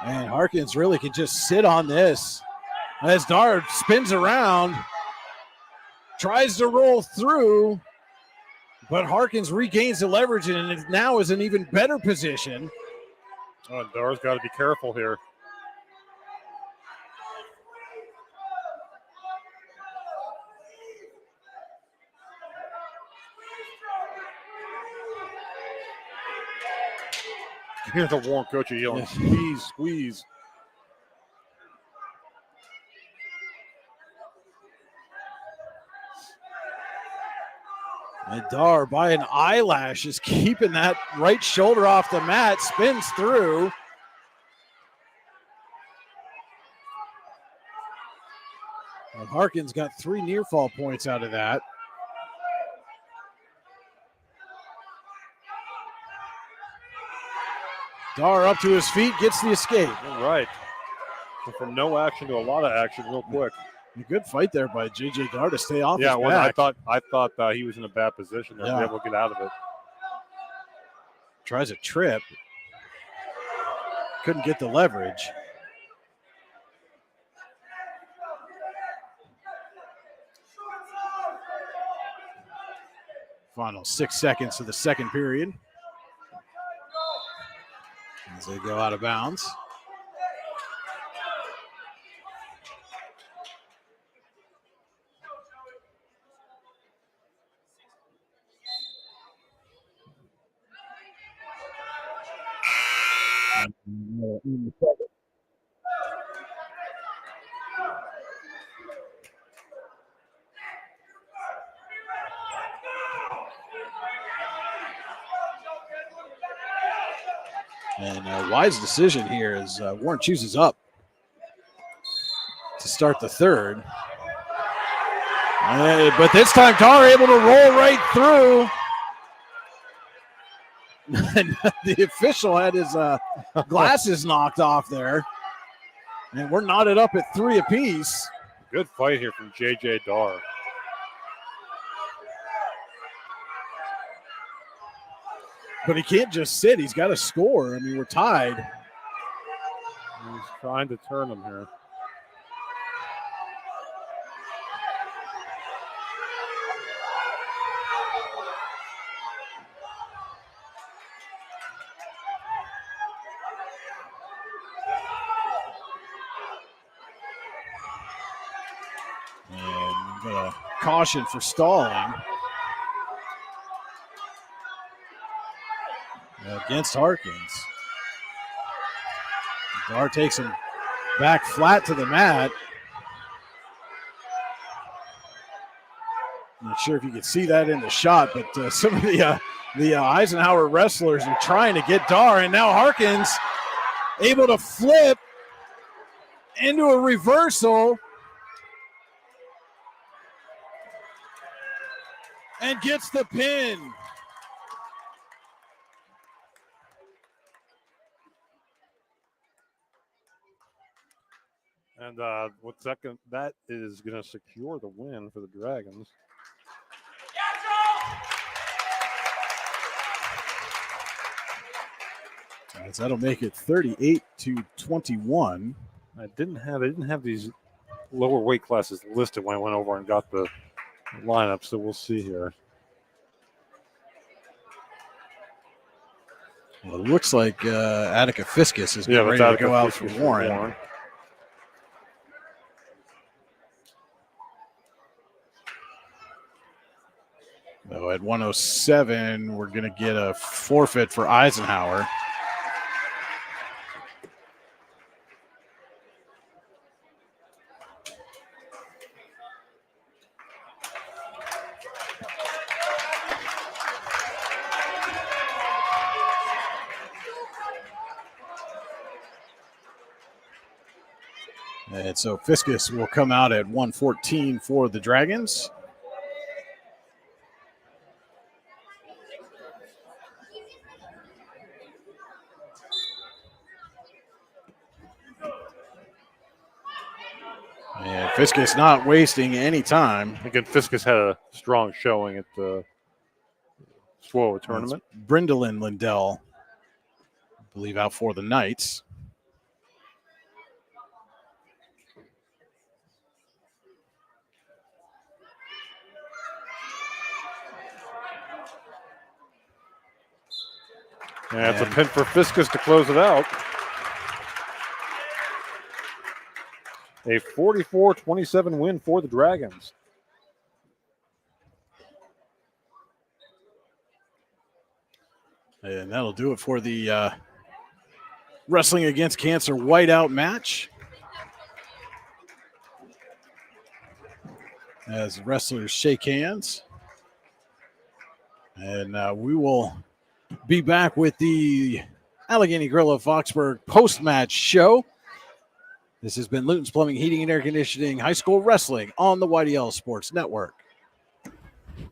And Harkins really can just sit on this as Dar spins around. Tries to roll through, but Harkins regains the leverage and now is in an even better position. Oh, Dar's got to be careful here. Here's the Warren coach yelling, squeeze, squeeze. And Dar, by an eyelash, is keeping that right shoulder off the mat, spins through. And Harkins got 3 near fall points out of that. Dar up to his feet, gets the escape. All right. So from no action to a lot of action real quick. A good fight there by J.J. Dar to stay off his Well, back. I thought he was in a bad position there to be able to get out of it. Tries a trip. Couldn't get the leverage. Final 6 seconds of the second period. As they go out of bounds. And a wise decision here as Warren chooses up to start the third. But this time, Dar able to roll right through. And the official had his glasses knocked off there. And we're knotted up at 3 apiece. Good fight here from J.J. Dar. But he can't just sit. He's got to score. I mean, we're tied. He's trying to turn him here. And I'm going to caution for stalling. Against Harkins. Dar takes him back flat to the mat. Not sure if you could see that in the shot, but some of the Eisenhower wrestlers are trying to get Dar, and now Harkins able to flip into a reversal and gets the pin. And that is going to secure the win for the Dragons. As that'll make it 38-21. They didn't have these lower weight classes listed when I went over and got the lineup, so we'll see here. Well, it looks like Attica Fiscus is getting ready to go out for Warren. So at 107, we're going to get a forfeit for Eisenhower. And so Fiscus will come out at 114 for the Dragons. And Fiscus not wasting any time. Again, Fiscus had a strong showing at the SWO tournament. Brindlin Lindell, I believe, out for the Knights. And it's a pin for Fiscus to close it out. A 44-27 win for the Dragons. And that'll do it for the Wrestling Against Cancer whiteout match. As wrestlers shake hands. And we will be back with the Allegheny Grill of Foxburg post-match show. This has been Luton's Plumbing, Heating, and Air Conditioning High School Wrestling on the YDL Sports Network.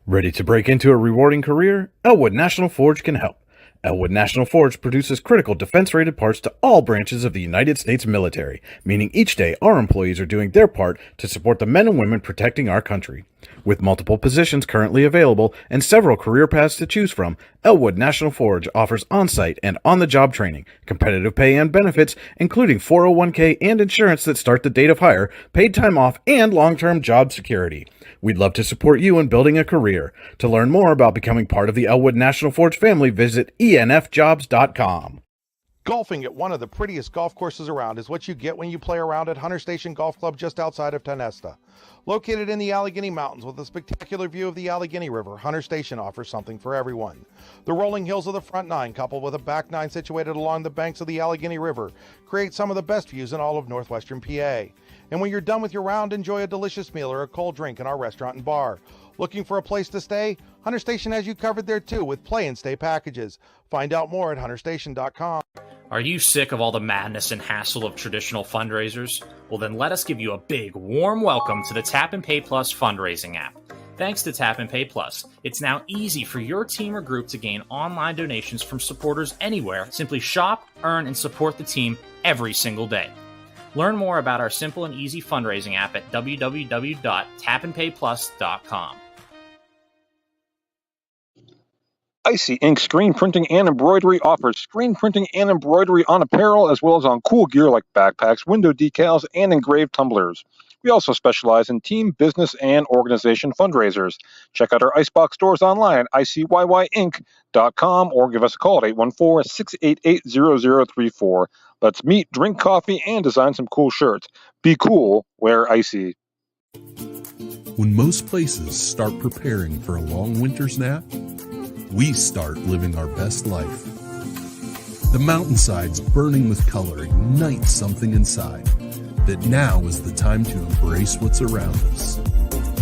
Ready to break into a rewarding career? Elwood National Forge can help. Elwood National Forge produces critical defense-rated parts to all branches of the United States military, meaning each day our employees are doing their part to support the men and women protecting our country. With multiple positions currently available and several career paths to choose from, Elwood National Forge offers on-site and on-the-job training, competitive pay and benefits, including 401k and insurance that start the date of hire, paid time off, and long-term job security. We'd love to support you in building a career. To learn more about becoming part of the Elwood National Forge family, visit enfjobs.com. Golfing at one of the prettiest golf courses around is what you get when you play around at Hunter Station Golf Club just outside of Tonesta. Located in the Allegheny Mountains with a spectacular view of the Allegheny River, Hunter Station offers something for everyone. The rolling hills of the front nine, coupled with a back nine situated along the banks of the Allegheny River, create some of the best views in all of northwestern PA. And when you're done with your round, enjoy a delicious meal or a cold drink in our restaurant and bar. Looking for a place to stay? Hunter Station has you covered there too with play and stay packages. Find out more at hunterstation.com. Are you sick of all the madness and hassle of traditional fundraisers? Well, then let us give you a big, warm welcome to the Tap and Pay Plus fundraising app. Thanks to Tap and Pay Plus, it's now easy for your team or group to gain online donations from supporters anywhere. Simply shop, earn, and support the team every single day. Learn more about our simple and easy fundraising app at www.tapandpayplus.com. Icy Ink Screen Printing and Embroidery offers screen printing and embroidery on apparel as well as on cool gear like backpacks, window decals, and engraved tumblers. We also specialize in team, business, and organization fundraisers. Check out our Icebox stores online at icyinc.com or give us a call at 814-688-0034. Let's meet, drink coffee, and design some cool shirts. Be cool, wear Icy. When most places start preparing for a long winter's nap, we start living our best life. The mountainsides burning with color ignite something inside that now is the time to embrace what's around us.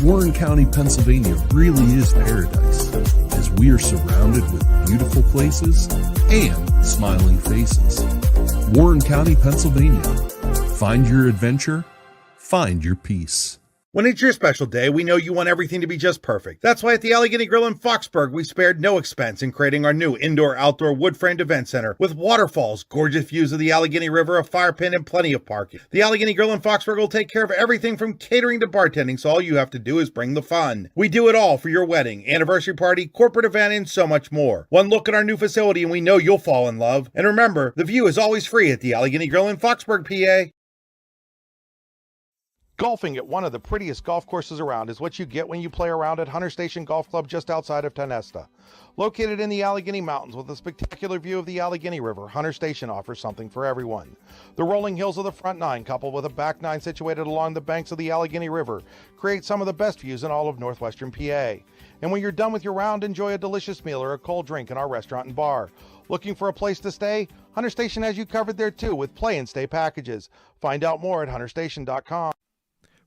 Warren County, Pennsylvania really is paradise, as we are surrounded with beautiful places and smiling faces. Warren County, Pennsylvania. Find your adventure, find your peace. When it's your special day, we know you want everything to be just perfect. That's why at the Allegheny Grill in Foxburg, we spared no expense in creating our new indoor-outdoor wood-framed event center with waterfalls, gorgeous views of the Allegheny River, a fire pit, and plenty of parking. The Allegheny Grill in Foxburg will take care of everything from catering to bartending, so all you have to do is bring the fun. We do it all for your wedding, anniversary party, corporate event, and so much more. One look at our new facility and we know you'll fall in love. And remember, the view is always free at the Allegheny Grill in Foxburg, PA. Golfing at one of the prettiest golf courses around is what you get when you play around at Hunter Station Golf Club just outside of Tonesta. Located in the Allegheny Mountains with a spectacular view of the Allegheny River, Hunter Station offers something for everyone. The rolling hills of the front nine, coupled with a back nine situated along the banks of the Allegheny River, create some of the best views in all of northwestern PA. And when you're done with your round, enjoy a delicious meal or a cold drink in our restaurant and bar. Looking for a place to stay? Hunter Station has you covered there too with play and stay packages. Find out more at hunterstation.com.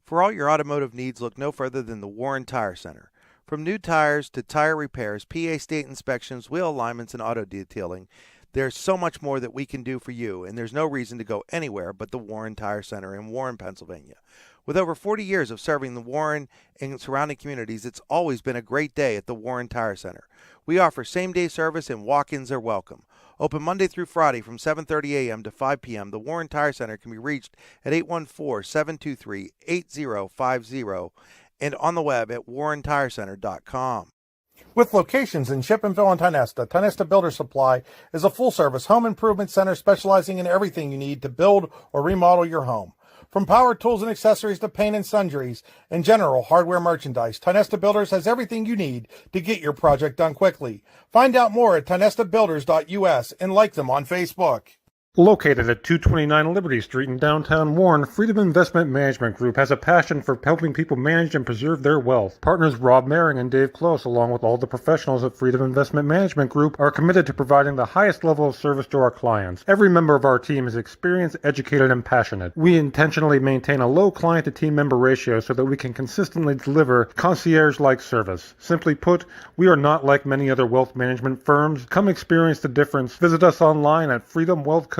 For all your automotive needs, look no further than the Warren Tire Center. From new tires to tire repairs, PA state inspections, wheel alignments, and auto detailing, there's so much more that we can do for you, and there's no reason to go anywhere but the Warren Tire Center in Warren, Pennsylvania. With over 40 years of serving the Warren and surrounding communities, it's always been a great day at the Warren Tire Center. We offer same-day service and walk-ins are welcome. Open Monday through Friday from 7:30 a.m. to 5 p.m., the Warren Tire Center can be reached at 814-723-8050 and on the web at warrentirecenter.com. With locations in Shippenville and Tonesta, Tonesta Builder Supply is a full-service home improvement center specializing in everything you need to build or remodel your home. From power tools and accessories to paint and sundries and general hardware merchandise, Tonesta Builders has everything you need to get your project done quickly. Find out more at tonestabuilders.us and like them on Facebook. Located at 229 Liberty Street in downtown Warren, Freedom Investment Management Group has a passion for helping people manage and preserve their wealth. Partners Rob Maring and Dave Close, along with all the professionals at Freedom Investment Management Group, are committed to providing the highest level of service to our clients. Every member of our team is experienced, educated, and passionate. We intentionally maintain a low client-to-team member ratio so that we can consistently deliver concierge-like service. Simply put, we are not like many other wealth management firms. Come experience the difference. Visit us online at freedomwealthcoach.com.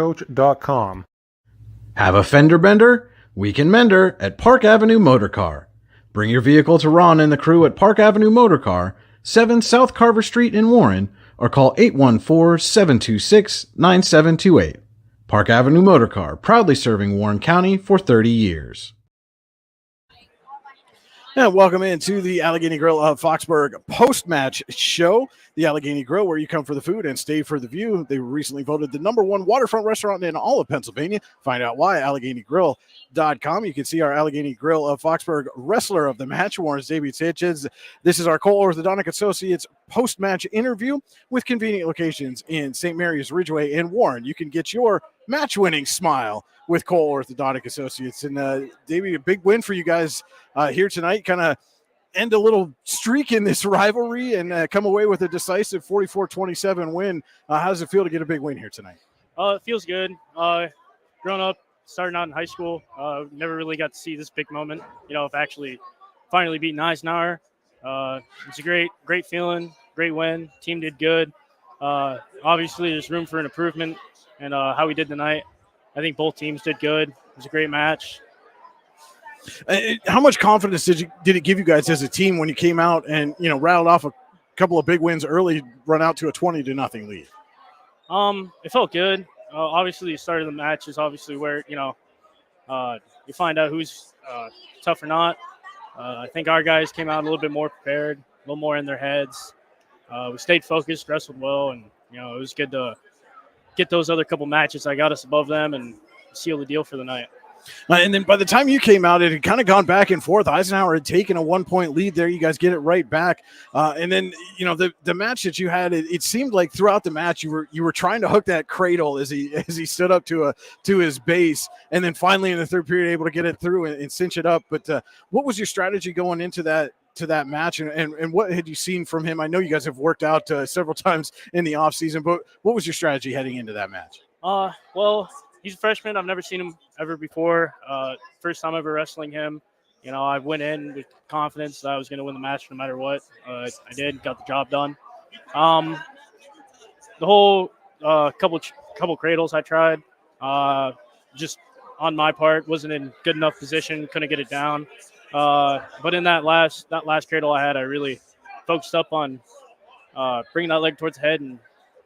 Have a fender bender? We can mender at Park Avenue Motor Car. Bring your vehicle to Ron and the crew at Park Avenue Motor Car, 7 South Carver Street in Warren, or call 814-726-9728. Park Avenue Motor Car, proudly serving Warren County for 30 years. And welcome into the Allegheny Grill of Foxburg post-match show. The Allegheny Grill, where you come for the food and stay for the view. They were recently voted the #1 waterfront restaurant in all of Pennsylvania. Find out why, AlleghenyGrill.com. You can see our Allegheny Grill of Foxburg wrestler of the match, Warren's debut Sanchez. This is our Cole Orthodontic Associates post-match interview with convenient locations in St. Mary's, Ridgeway, and Warren. You can get your match-winning smile with Cole Orthodontic Associates. And Davey, a big win for you guys here tonight. Kind of end a little streak in this rivalry and come away with a decisive 44-27 win. How does it feel to get a big win here tonight? It feels good. Growing up, starting out in high school, never really got to see this big moment, of actually finally beating Eisenhower. It's a great feeling, great win. Team did good. Obviously, there's room for an improvement, and how we did tonight, I think both teams did good. It was a great match. How much confidence did it give you guys as a team when you came out and rattled off a couple of big wins early, run out to a 20-0 lead? It felt good. Obviously, the start of the match is obviously where you find out who's tough or not. I think our guys came out a little bit more prepared, a little more in their heads. We stayed focused, wrestled well, and it was good to get those other couple matches that got us above them and seal the deal for the night. And then by the time you came out, it had kind of gone back and forth. Eisenhower had taken a 1-point lead there. You guys get it right back. And then, the match that you had, it seemed like throughout the match you were trying to hook that cradle as he stood up to his base. And then finally in the third period, able to get it through and cinch it up. But what was your strategy going into that match? And what had you seen from him? I know you guys have worked out several times in the offseason, but what was your strategy heading into that match? Well, he's a freshman. I've never seen him ever before. First time ever wrestling him. I went in with confidence that I was going to win the match no matter what. I did, got the job done. The whole couple cradles I tried, just on my part, wasn't in good enough position, couldn't get it down. But in that last cradle I had, I really focused up on bringing that leg towards the head and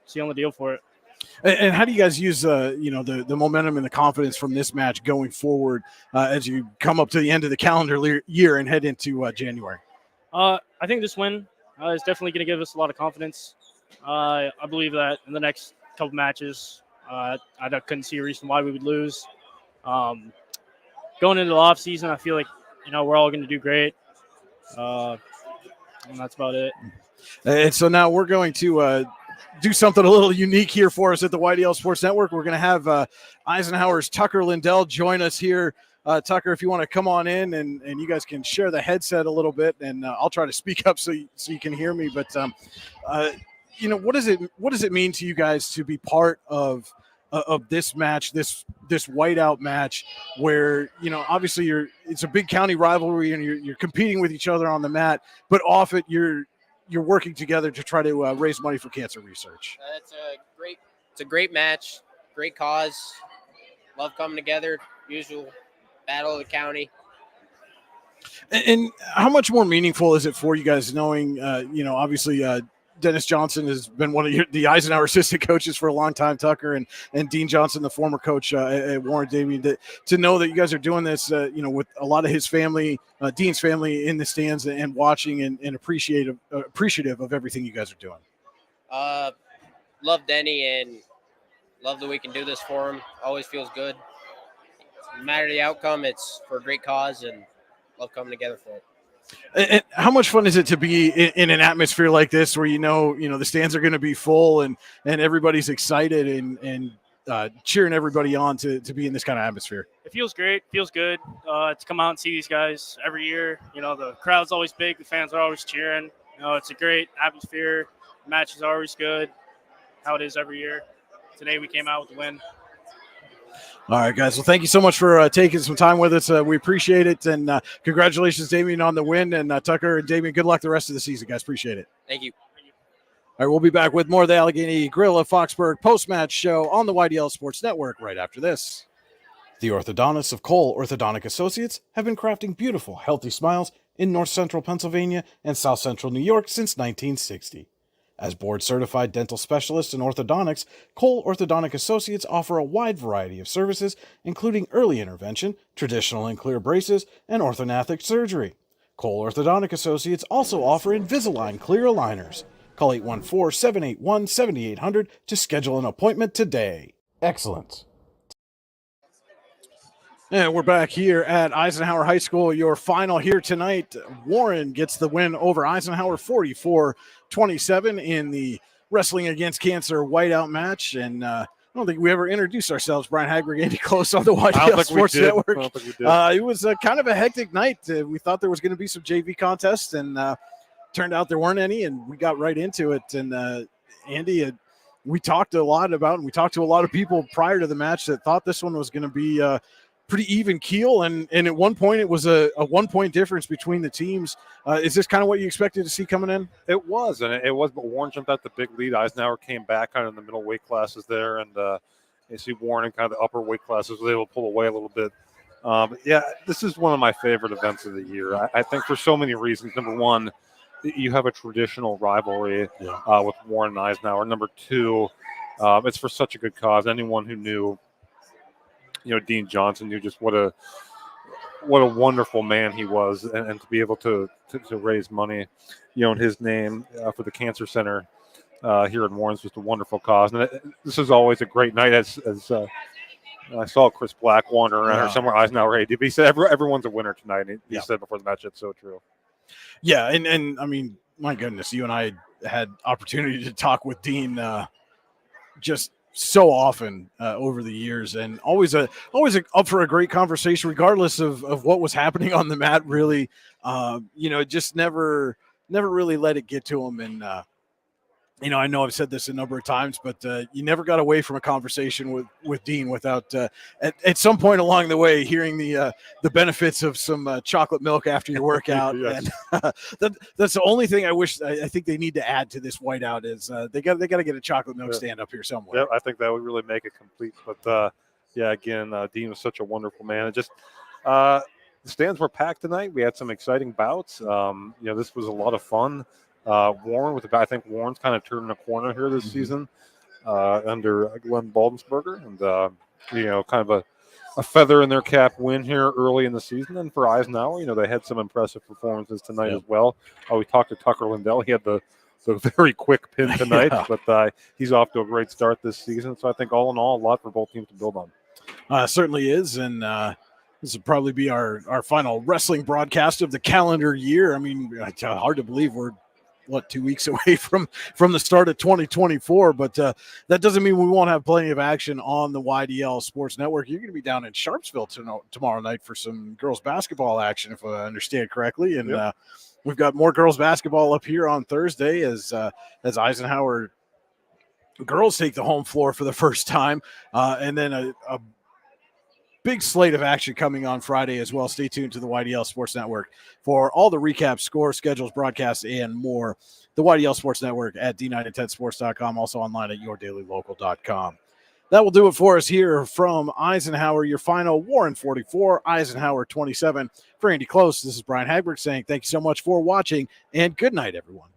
sealing the deal for it. And how do you guys use the momentum and the confidence from this match going forward as you come up to the end of the calendar year and head into January? I think this win is definitely going to give us a lot of confidence. I believe that in the next couple matches, I couldn't see a reason why we would lose. Going going into the off season, I feel like we're all going to do great, and that's about it. And so now we're going to do something a little unique here for us at the YDL Sports Network. We're going to have Eisenhower's Tucker Lindell join us here. Tucker, if you want to come on in and you guys can share the headset a little bit, and I'll try to speak up so you can hear me. But what does it mean to you guys to be part of this match, this whiteout match, where obviously it's a big county rivalry and you're competing with each other on the mat, but off it you're working together to try to raise money for cancer research. It's a great match, great cause. Love coming together. Usual battle of the county. And how much more meaningful is it for you guys knowing, obviously Dennis Johnson has been one of the Eisenhower assistant coaches for a long time, Tucker, and Dean Johnson, the former coach at Warren Davey, to know that you guys are doing this, with a lot of his family, Dean's family in the stands and watching and appreciative of everything you guys are doing. Love Denny and love that we can do this for him. Always feels good. No matter the outcome, it's for a great cause and love coming together for it. And how much fun is it to be in an atmosphere like this where the stands are going to be full and everybody's excited and cheering everybody on to be in this kind of atmosphere? It feels great. Feels good to come out and see these guys every year. The crowd's always big. The fans are always cheering. It's a great atmosphere. The match is always good, how it is every year. Today we came out with the win. All right, guys. Well, thank you so much for taking some time with us. We appreciate it. And congratulations, Damien, on the win. And Tucker and Damien, good luck the rest of the season, guys. Appreciate it. Thank you. All right, we'll be back with more of the Allegheny Grill of Foxburg post-match show on the YDL Sports Network right after this. The orthodontists of Cole Orthodontic Associates have been crafting beautiful, healthy smiles in north central Pennsylvania and south central New York since 1960. As board-certified dental specialists in orthodontics, Cole Orthodontic Associates offer a wide variety of services, including early intervention, traditional and clear braces, and orthodontic surgery. Cole Orthodontic Associates also offer Invisalign clear aligners. Call 814-781-7800 to schedule an appointment today. Excellent. And we're back here at Eisenhower High School. Your final here tonight. Warren gets the win over Eisenhower 44-27 in the Wrestling Against Cancer whiteout match. And I don't think we ever introduced ourselves. Brian Hagberg, Andy Close on the YDL Sports Network. I don't think we did. It was kind of a hectic night. We thought there was going to be some JV contests, and turned out there weren't any, and we got right into it. And Andy, we talked a lot about, and we talked to a lot of people prior to the match that thought this one was going to be pretty even keel, and at one point it was a 1 point difference between the teams. Is this kind of what you expected to see coming in? It was, but Warren jumped out the big lead. Eisenhower came back kind of in the middle weight classes there, and you see Warren in kind of the upper weight classes was able to pull away a little bit. Yeah, this is one of my favorite events of the year. I think for so many reasons. Number one, you have a traditional rivalry with Warren and Eisenhower. Number two, it's for such a good cause. Anyone who knew Dean Johnson knew just what a wonderful man he was, and to be able to raise money, in his name for the Cancer Center here in Warren's just a wonderful cause. And this is always a great night. As I saw Chris Black wander around or somewhere Eisenhower AD, but he said everyone's a winner tonight. And he said before the match, it's so true. Yeah, and I mean, my goodness, you and I had opportunity to talk with Dean just so often over the years, and always up for a great conversation, regardless of what was happening on the mat. Really, just never really let it get to him. And I know I've said this a number of times, but you never got away from a conversation with Dean without at some point along the way hearing the benefits of some chocolate milk after your workout. Yes. And that's the only thing I think they need to add to this whiteout is they got to get a chocolate milk stand up here somewhere. Yeah, I think that would really make it complete. But again, Dean was such a wonderful man. And just the stands were packed tonight. We had some exciting bouts. This was a lot of fun. Warren I think Warren's kind of turning a corner here this season under Glenn Baldensberger, and kind of a feather in their cap win here early in the season. And for Eisenhower, they had some impressive performances tonight as well. We talked to Tucker Lindell. He had the very quick pin tonight, but he's off to a great start this season. So I think all in all, a lot for both teams to build on. Certainly is, and This would probably be our final wrestling broadcast of the calendar year. I mean, it's hard to believe we're 2 weeks away from the start of 2024, but that doesn't mean we won't have plenty of action on the YDL Sports Network. You're going to be down in Sharpsville tomorrow night for some girls basketball action, if I understand correctly, and we've got more girls basketball up here on Thursday as Eisenhower girls take the home floor for the first time, and then a big slate of action coming on Friday as well. Stay tuned to the YDL Sports Network for all the recaps, scores, schedules, broadcasts, and more. The YDL Sports Network at D910sports.com, also online at yourdailylocal.com. That will do it for us here from Eisenhower. Your final, Warren 44, Eisenhower 27. For Andy Close, this is Brian Hagberg saying thank you so much for watching, and good night, everyone.